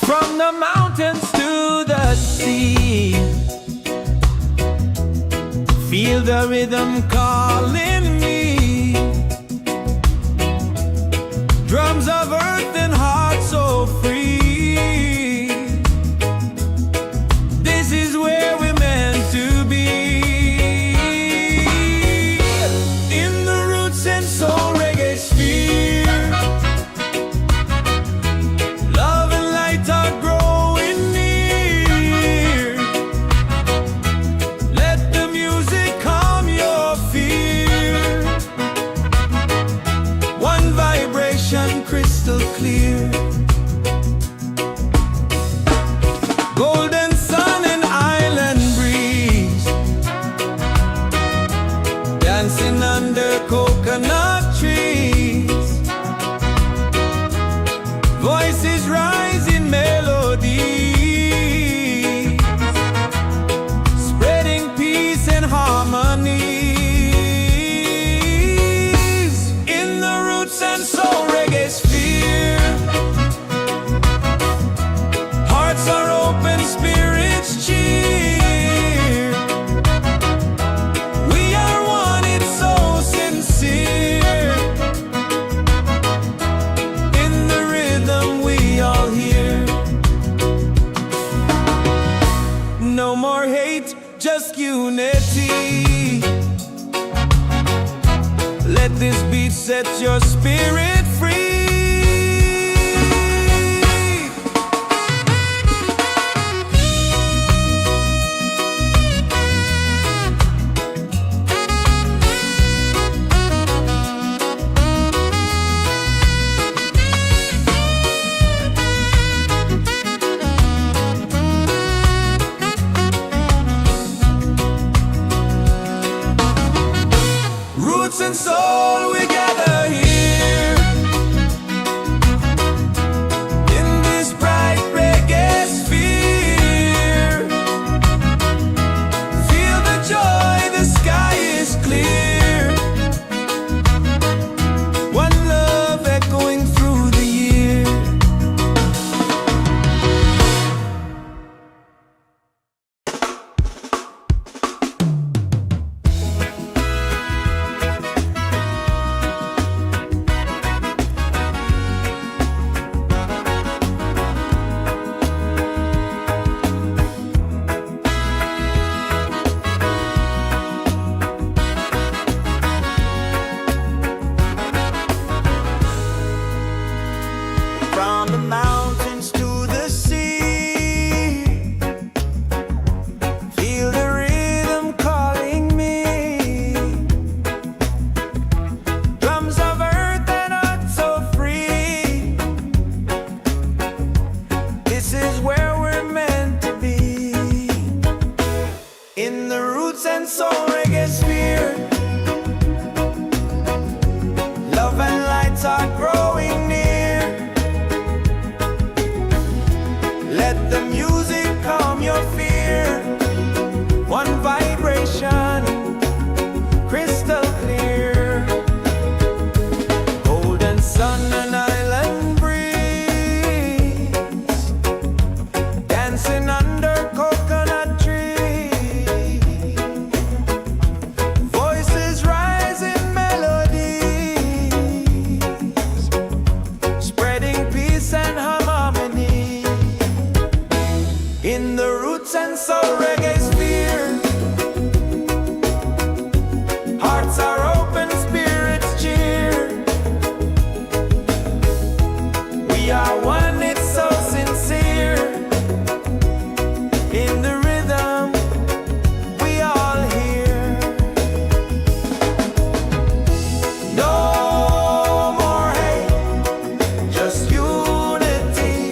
S1: from the mountains to the sea. Feel the rhythm calling me. Drums of earth and heart so free. This is where we're meant to be. In the Roots and Soul Reggaesphere. Love and light are growing near. Let the music calm your fear. One vibration crystal clear. Golden sun and island breeze, dancing under coconut trees. Voices rise in melody, spreading peace and harmony. In the Roots and Soul Reggaesphere. Hearts are open, spirits cheer. We are one, it's so sincere. In the rhythm we all hear. No more hate, just unity. Let this beat set your spirit free. Roots and soul, we gather here Soul Reggaesphere. Hearts are open, spirits cheer. We are one, it's so sincere. In the rhythm, we all hear. No more hate, just unity.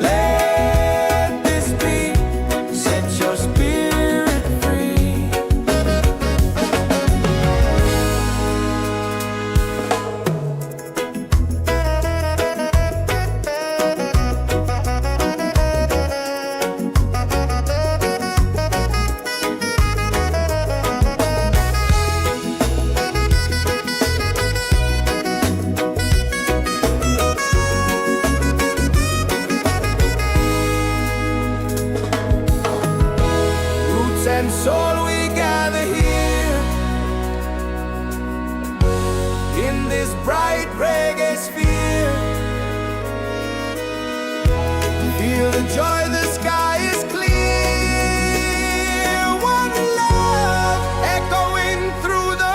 S1: Let this be, set your spirit free. Roots and soul, we gather here in this bright reggae sphere. Feel the joy, the sky is clear. One love echoing through the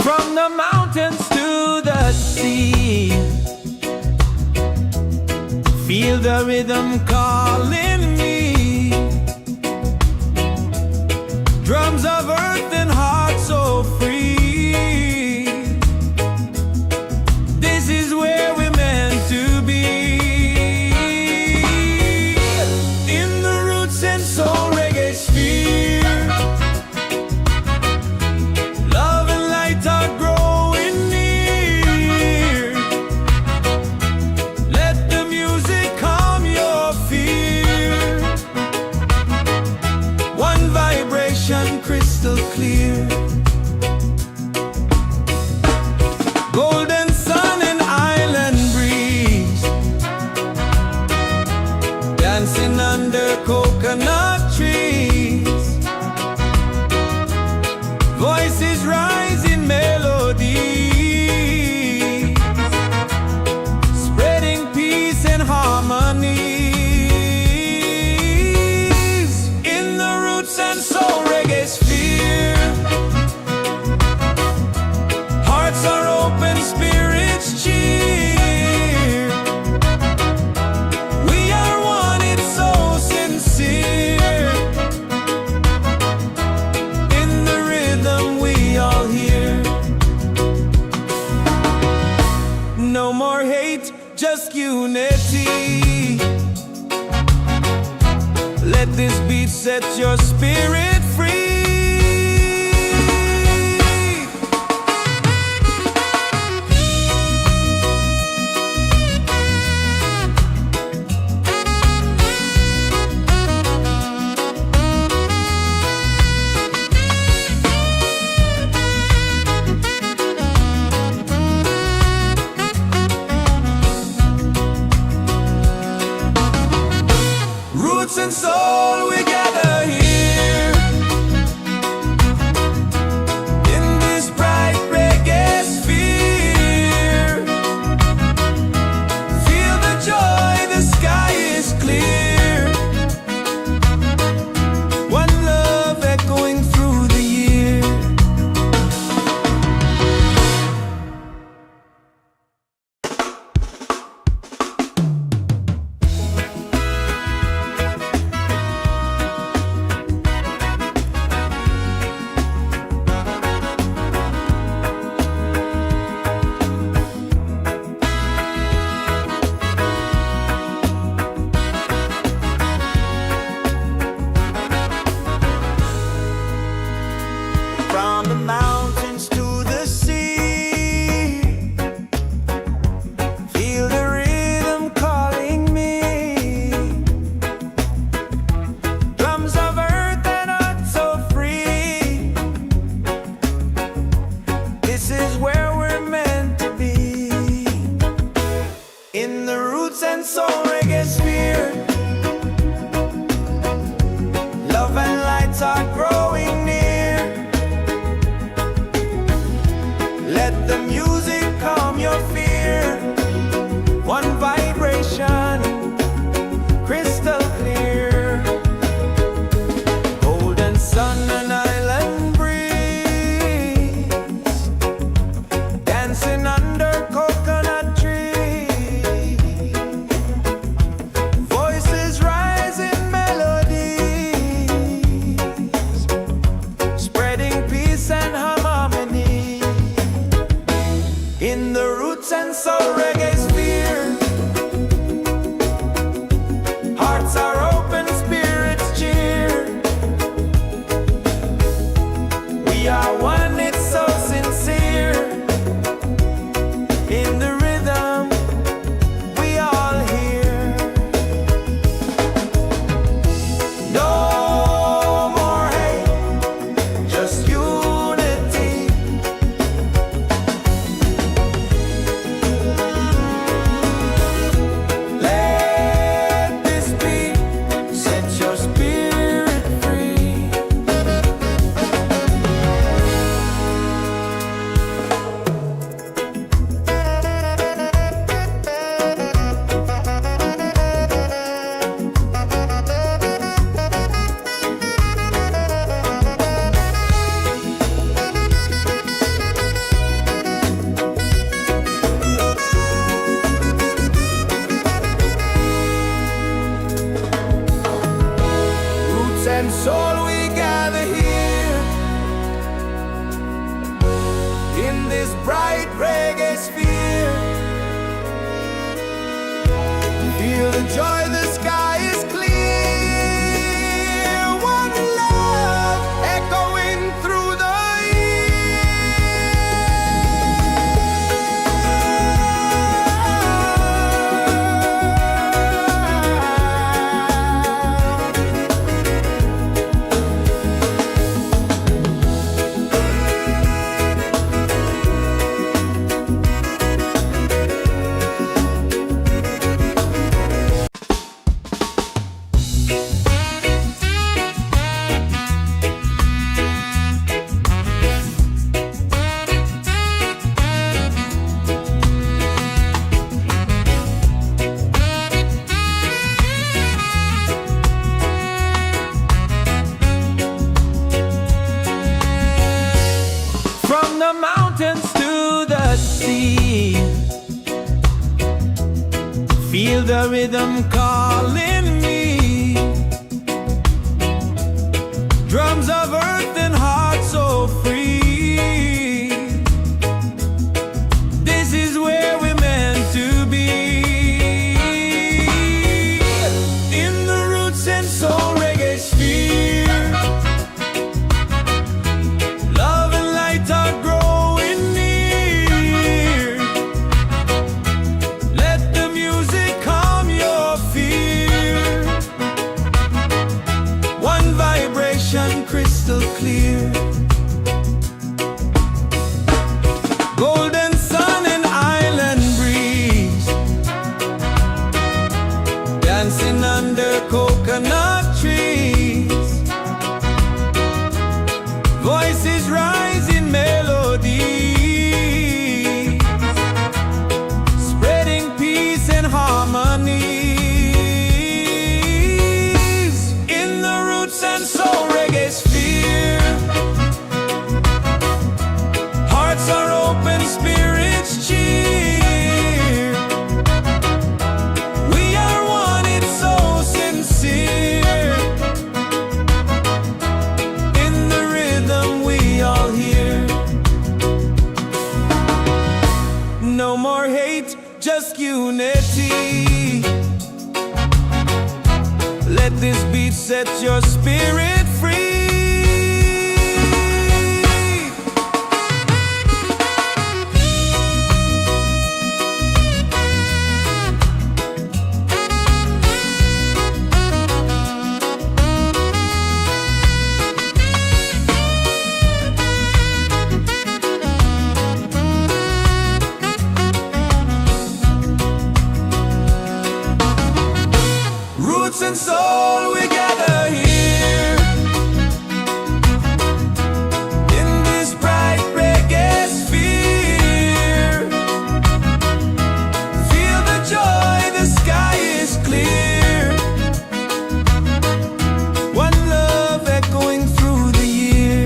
S1: from the mountains to the sea. Feel the rhythm calling me. Drums of earth and heart so free. This is where we're meant to be. In the Roots and Soul Reggaesphere. Love and light are growing near. Let the music calm your fear. One vibration crystal clear. Golden sun and island breeze. Dancing under coconut trees. Voices rise in melody, spreading peace and harmony. In the Roots and Soul Reggaesphere. Hearts are open, spirits cheer. We are one, it's so sincere. In the rhythm, we all hear. No more hate, just unity. Let this beat set your spirit free. Roots and soul, we gather here in this bright reggae sphere. Feel the joy, the sky is clear. One love echoing through the year. the Roots and Soul Reggaesphere. Love and light are growing near. Let the music calm your fear. One vibration, crystal clear. Golden sun and island breeze, dancing under coconut trees. Voices rise in melodies, spreading peace and harmony. In the Roots and Soul Reggaesphere, hearts are open, spirits cheer. We are one, it's so sincere. In the rhythm, we all hear. No more hate, just unity. Let this beat set your spirit free. Roots and soul, we gather here in this bright reggae sphere. Feel the joy, the sky is clear. One love echoing through the from the mountains to the sea. Feel the rhythm calling me. Drums of earth and heart so free. This is where we're meant to be. In the Roots and Soul Reggaesphere, love and light are growing near. Let the music calm your fear. One vibration, crystal clear. Golden sun and island breeze, dancing under coconut trees. Voices rise in melodies, spreading peace and harmonies. In the Roots and Soul Reggaesphere, hearts are open, spirits cheer. We are one, it's so sincere. In the rhythm, we all hear. No more hate, just unity. Let this beat set your spirit free. and soul, we gather here in this bright reggae sphere. Feel the joy, the sky is clear. One love echoing through the year.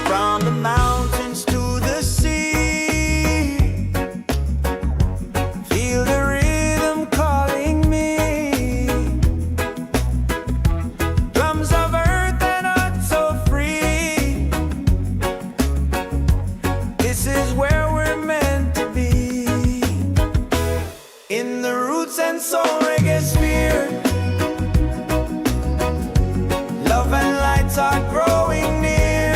S2: From the mountains to the sea, feel the rhythm calling me. Drums of earth and heart so free. This is where we're meant to be. In the Roots and Soul Reggaesphere, love and lights are growing near.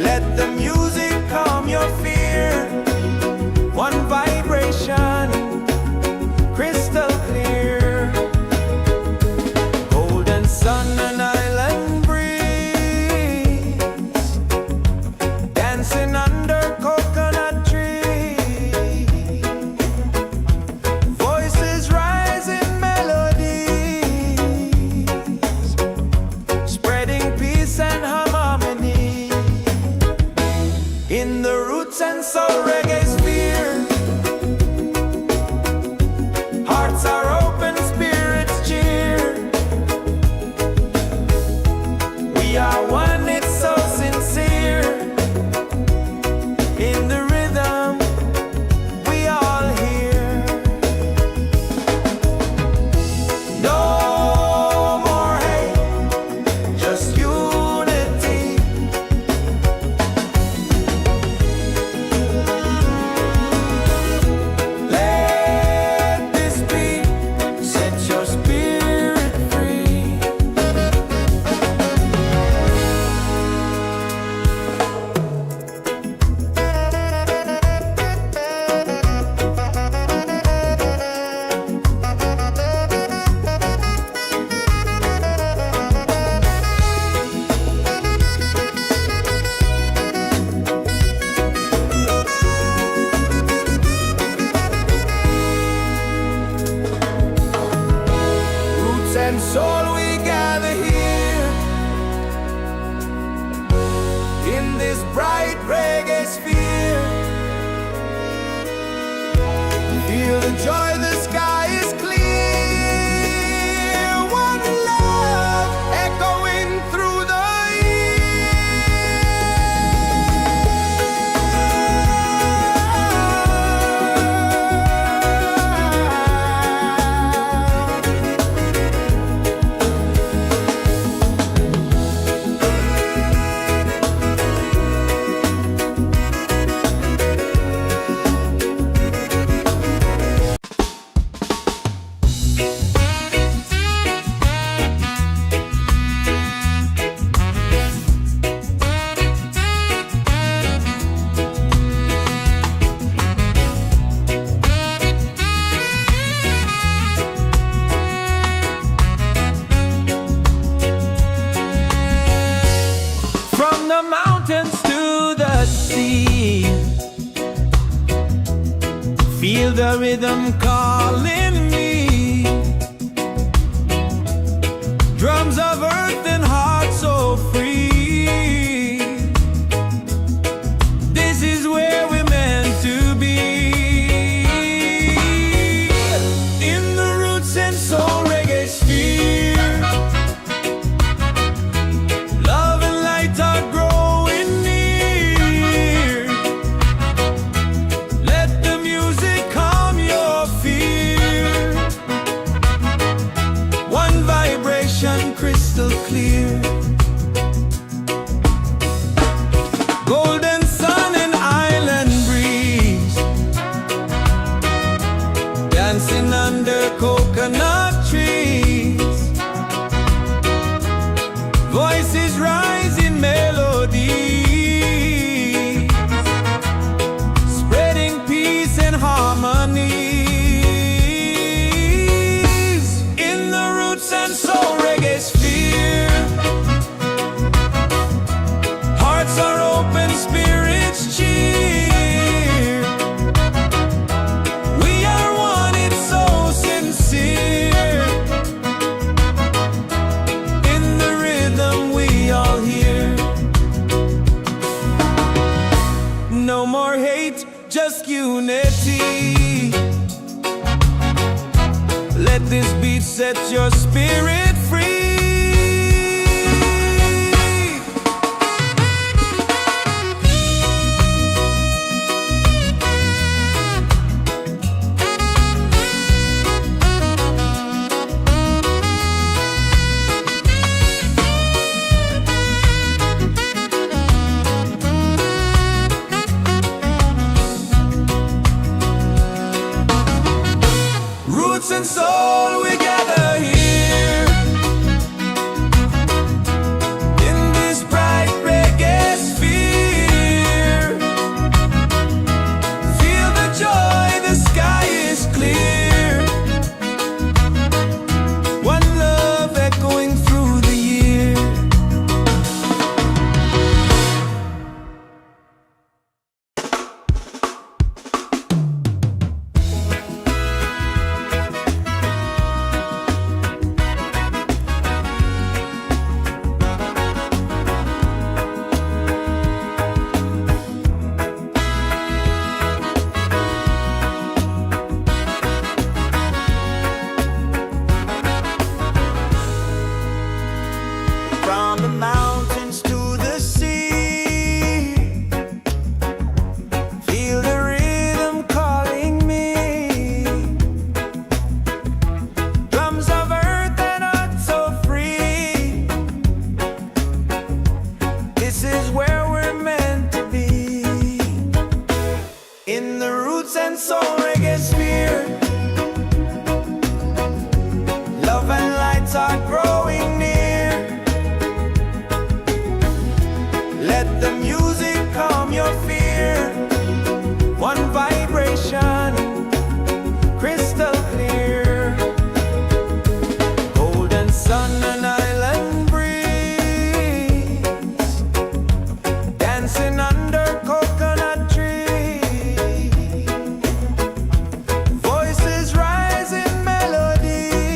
S2: Let the music calm your fear. One vibration, crystal clear. Golden sun and island breeze, dancing under coconut trees. Voices rise in melodies, spreading peace and harmony. In the Roots and Soul Reggaesphere, hearts are open, spirits cheer. We are one, it's so sincere. In the rhythm, we all hear. No more hate, just unity. Let this beat set your spirit free. Roots and soul, we gather here in this bright reggae sphere. Feel the joy, the sky is clear. One love echoing through the from the mountains to the sea. Feel the rhythm calling me. Drums of earth and heart so free. This is where we're meant to be. In the Roots and Soul Reggaesphere, love and light are growing near. Let the music calm your fear. One vibration, crystal clear. Golden sun and island breeze, dancing under coconut
S1: trees. Voices rise in melody, spreading peace and harmony. In the Roots and Soul Reggaesphere, hearts are open, spirits cheer. We are one, it's so sincere. In the rhythm we all hear. No more hate, just unity. Let this beat set your spirit free. Roots and soul, we gather here in this bright reggae sphere. Feel the joy, the sky is clear. One love echoing through the year. From the mountains to the sea, feel the rhythm calling me. Drums of earth and heart so free. This is where we're meant to be. In the Roots and Soul Reggaesphere, love and lights are growing near. Let the music calm your fear. One vibration, crystal clear. Golden sun and island breeze, dancing under coconut trees. Voices rise in melodies,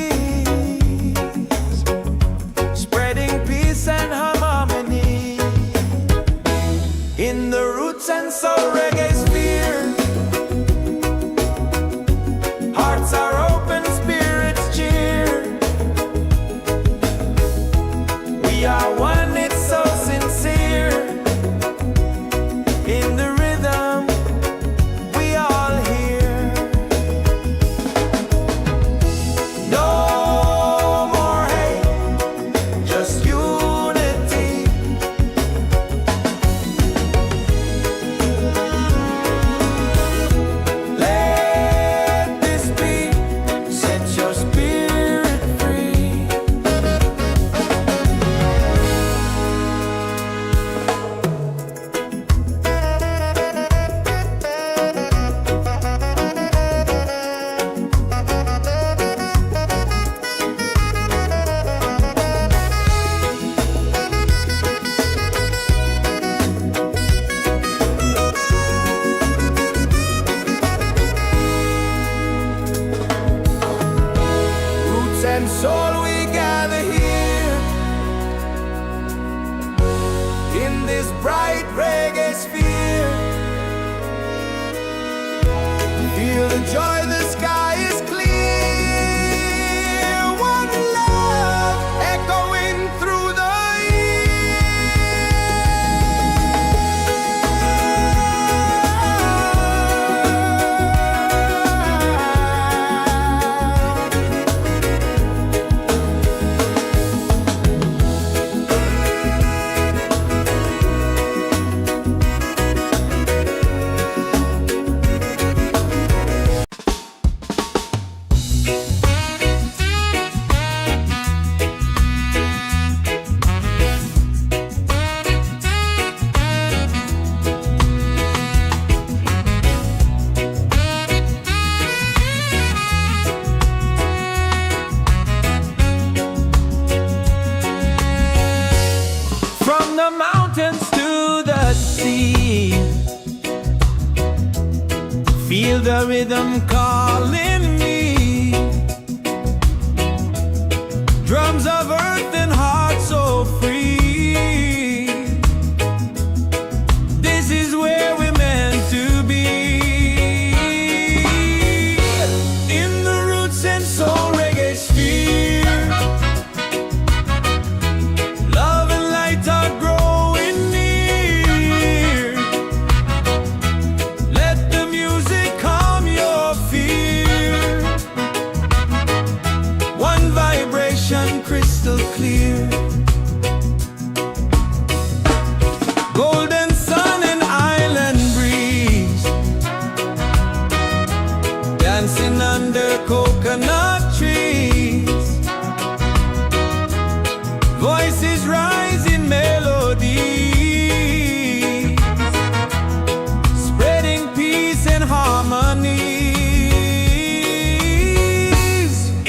S1: spreading peace and harmony. In the Roots and Soul Reggaesphere, hearts are open, spirits cheer. We are one, it's so sincere. In the rhythm we all hear. No more hate, just unity. Let this beat set your spirit free. Roots and soul, we gather here in this bright reggae sphere. Feel the joy, the sky is clear. One love echoing through the rhythm calling me. Drums of earth and heart so free. This is where we're meant to be. In the Roots and Soul Reggaesphere, love and light are growing near. Let the music calm your fear. One vibration crystal clear. Golden sun and island breeze, dancing under coconut trees. Voices rise in melody, spreading peace and harmony.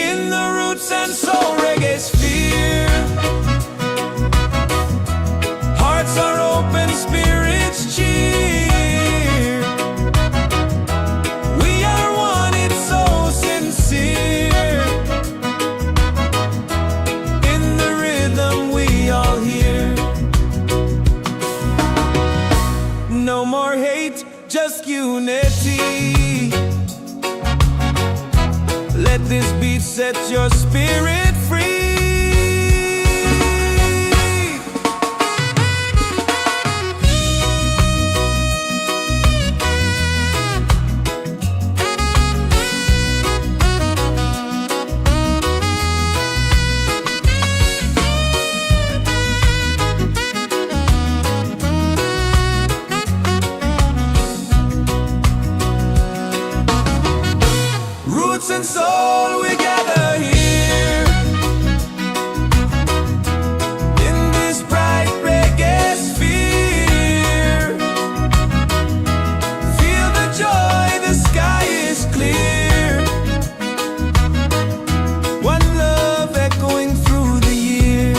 S1: In the Roots and Soul Reggaesphere, hearts are open, spirits cheer. We are one, it's so sincere. In the rhythm we all hear. No more hate, just unity. Let this beat set your spirit free. Roots and soul, we gather here in this bright reggae sphere. Feel the joy, the sky is clear. One love echoing through the year.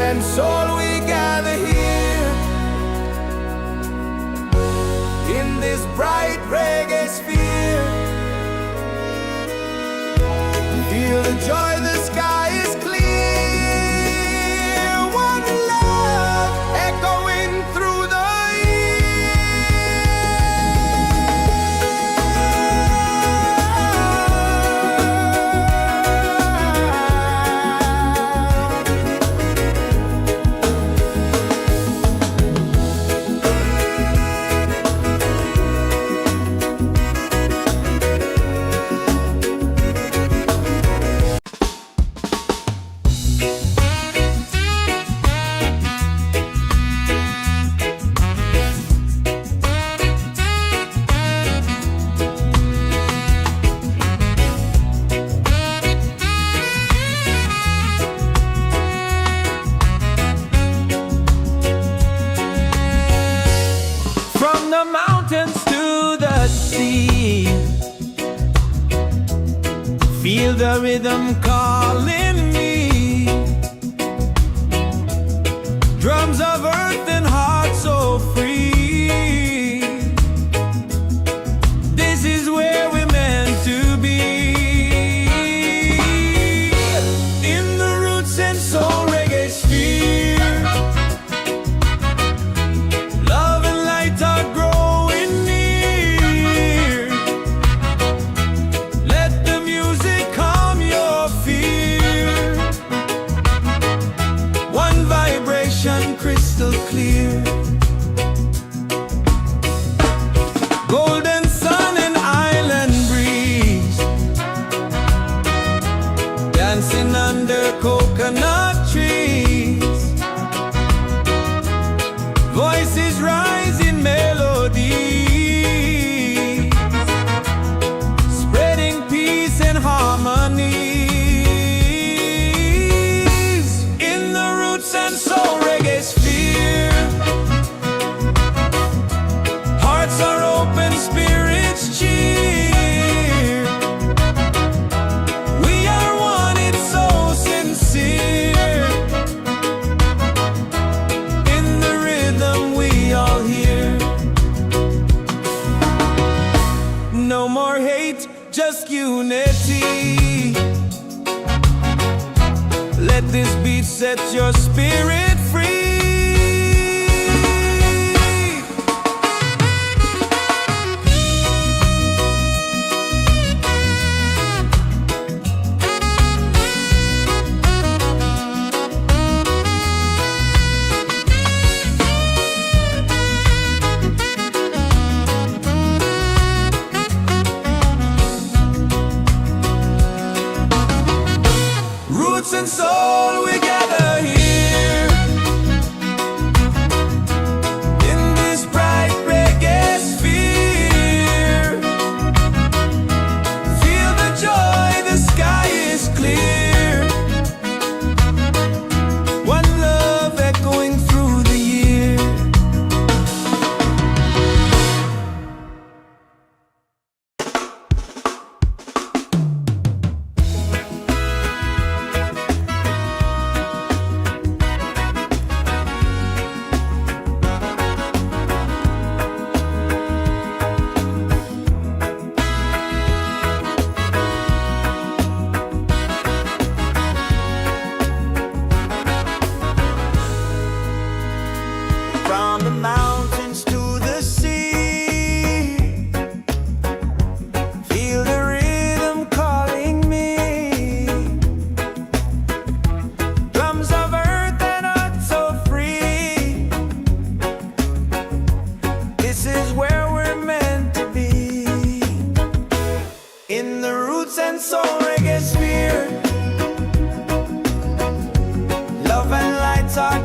S1: and soul we gather here in this bright reggae sphere. Feel the joy, the sky is clear. One love echoing through the
S2: the mountains to the sea. Feel the rhythm calling me. Drums of earth and heart so free. This is where we're meant to be. In the Roots and Soul Reggaesphere. Crystal clear, golden sun and island breeze, dancing under coconut trees, voices rising melodies, spreading peace and harmony. In the Roots and Soul Reggaesphere, hearts are open, spirits cheer. We are one, it's so sincere. In the rhythm we all hear. No more hate, just unity. Let this beat set your spirit free. Roots and soul, we gather here in this bright reggae sphere. Feel the joy, the sky is clear. One love echoing through the year. From the mountains to the sea, feel the rhythm calling me. Drums of earth and heart so free. This is where we're meant to be. In the Roots and Soul Reggaesphere, love and lights are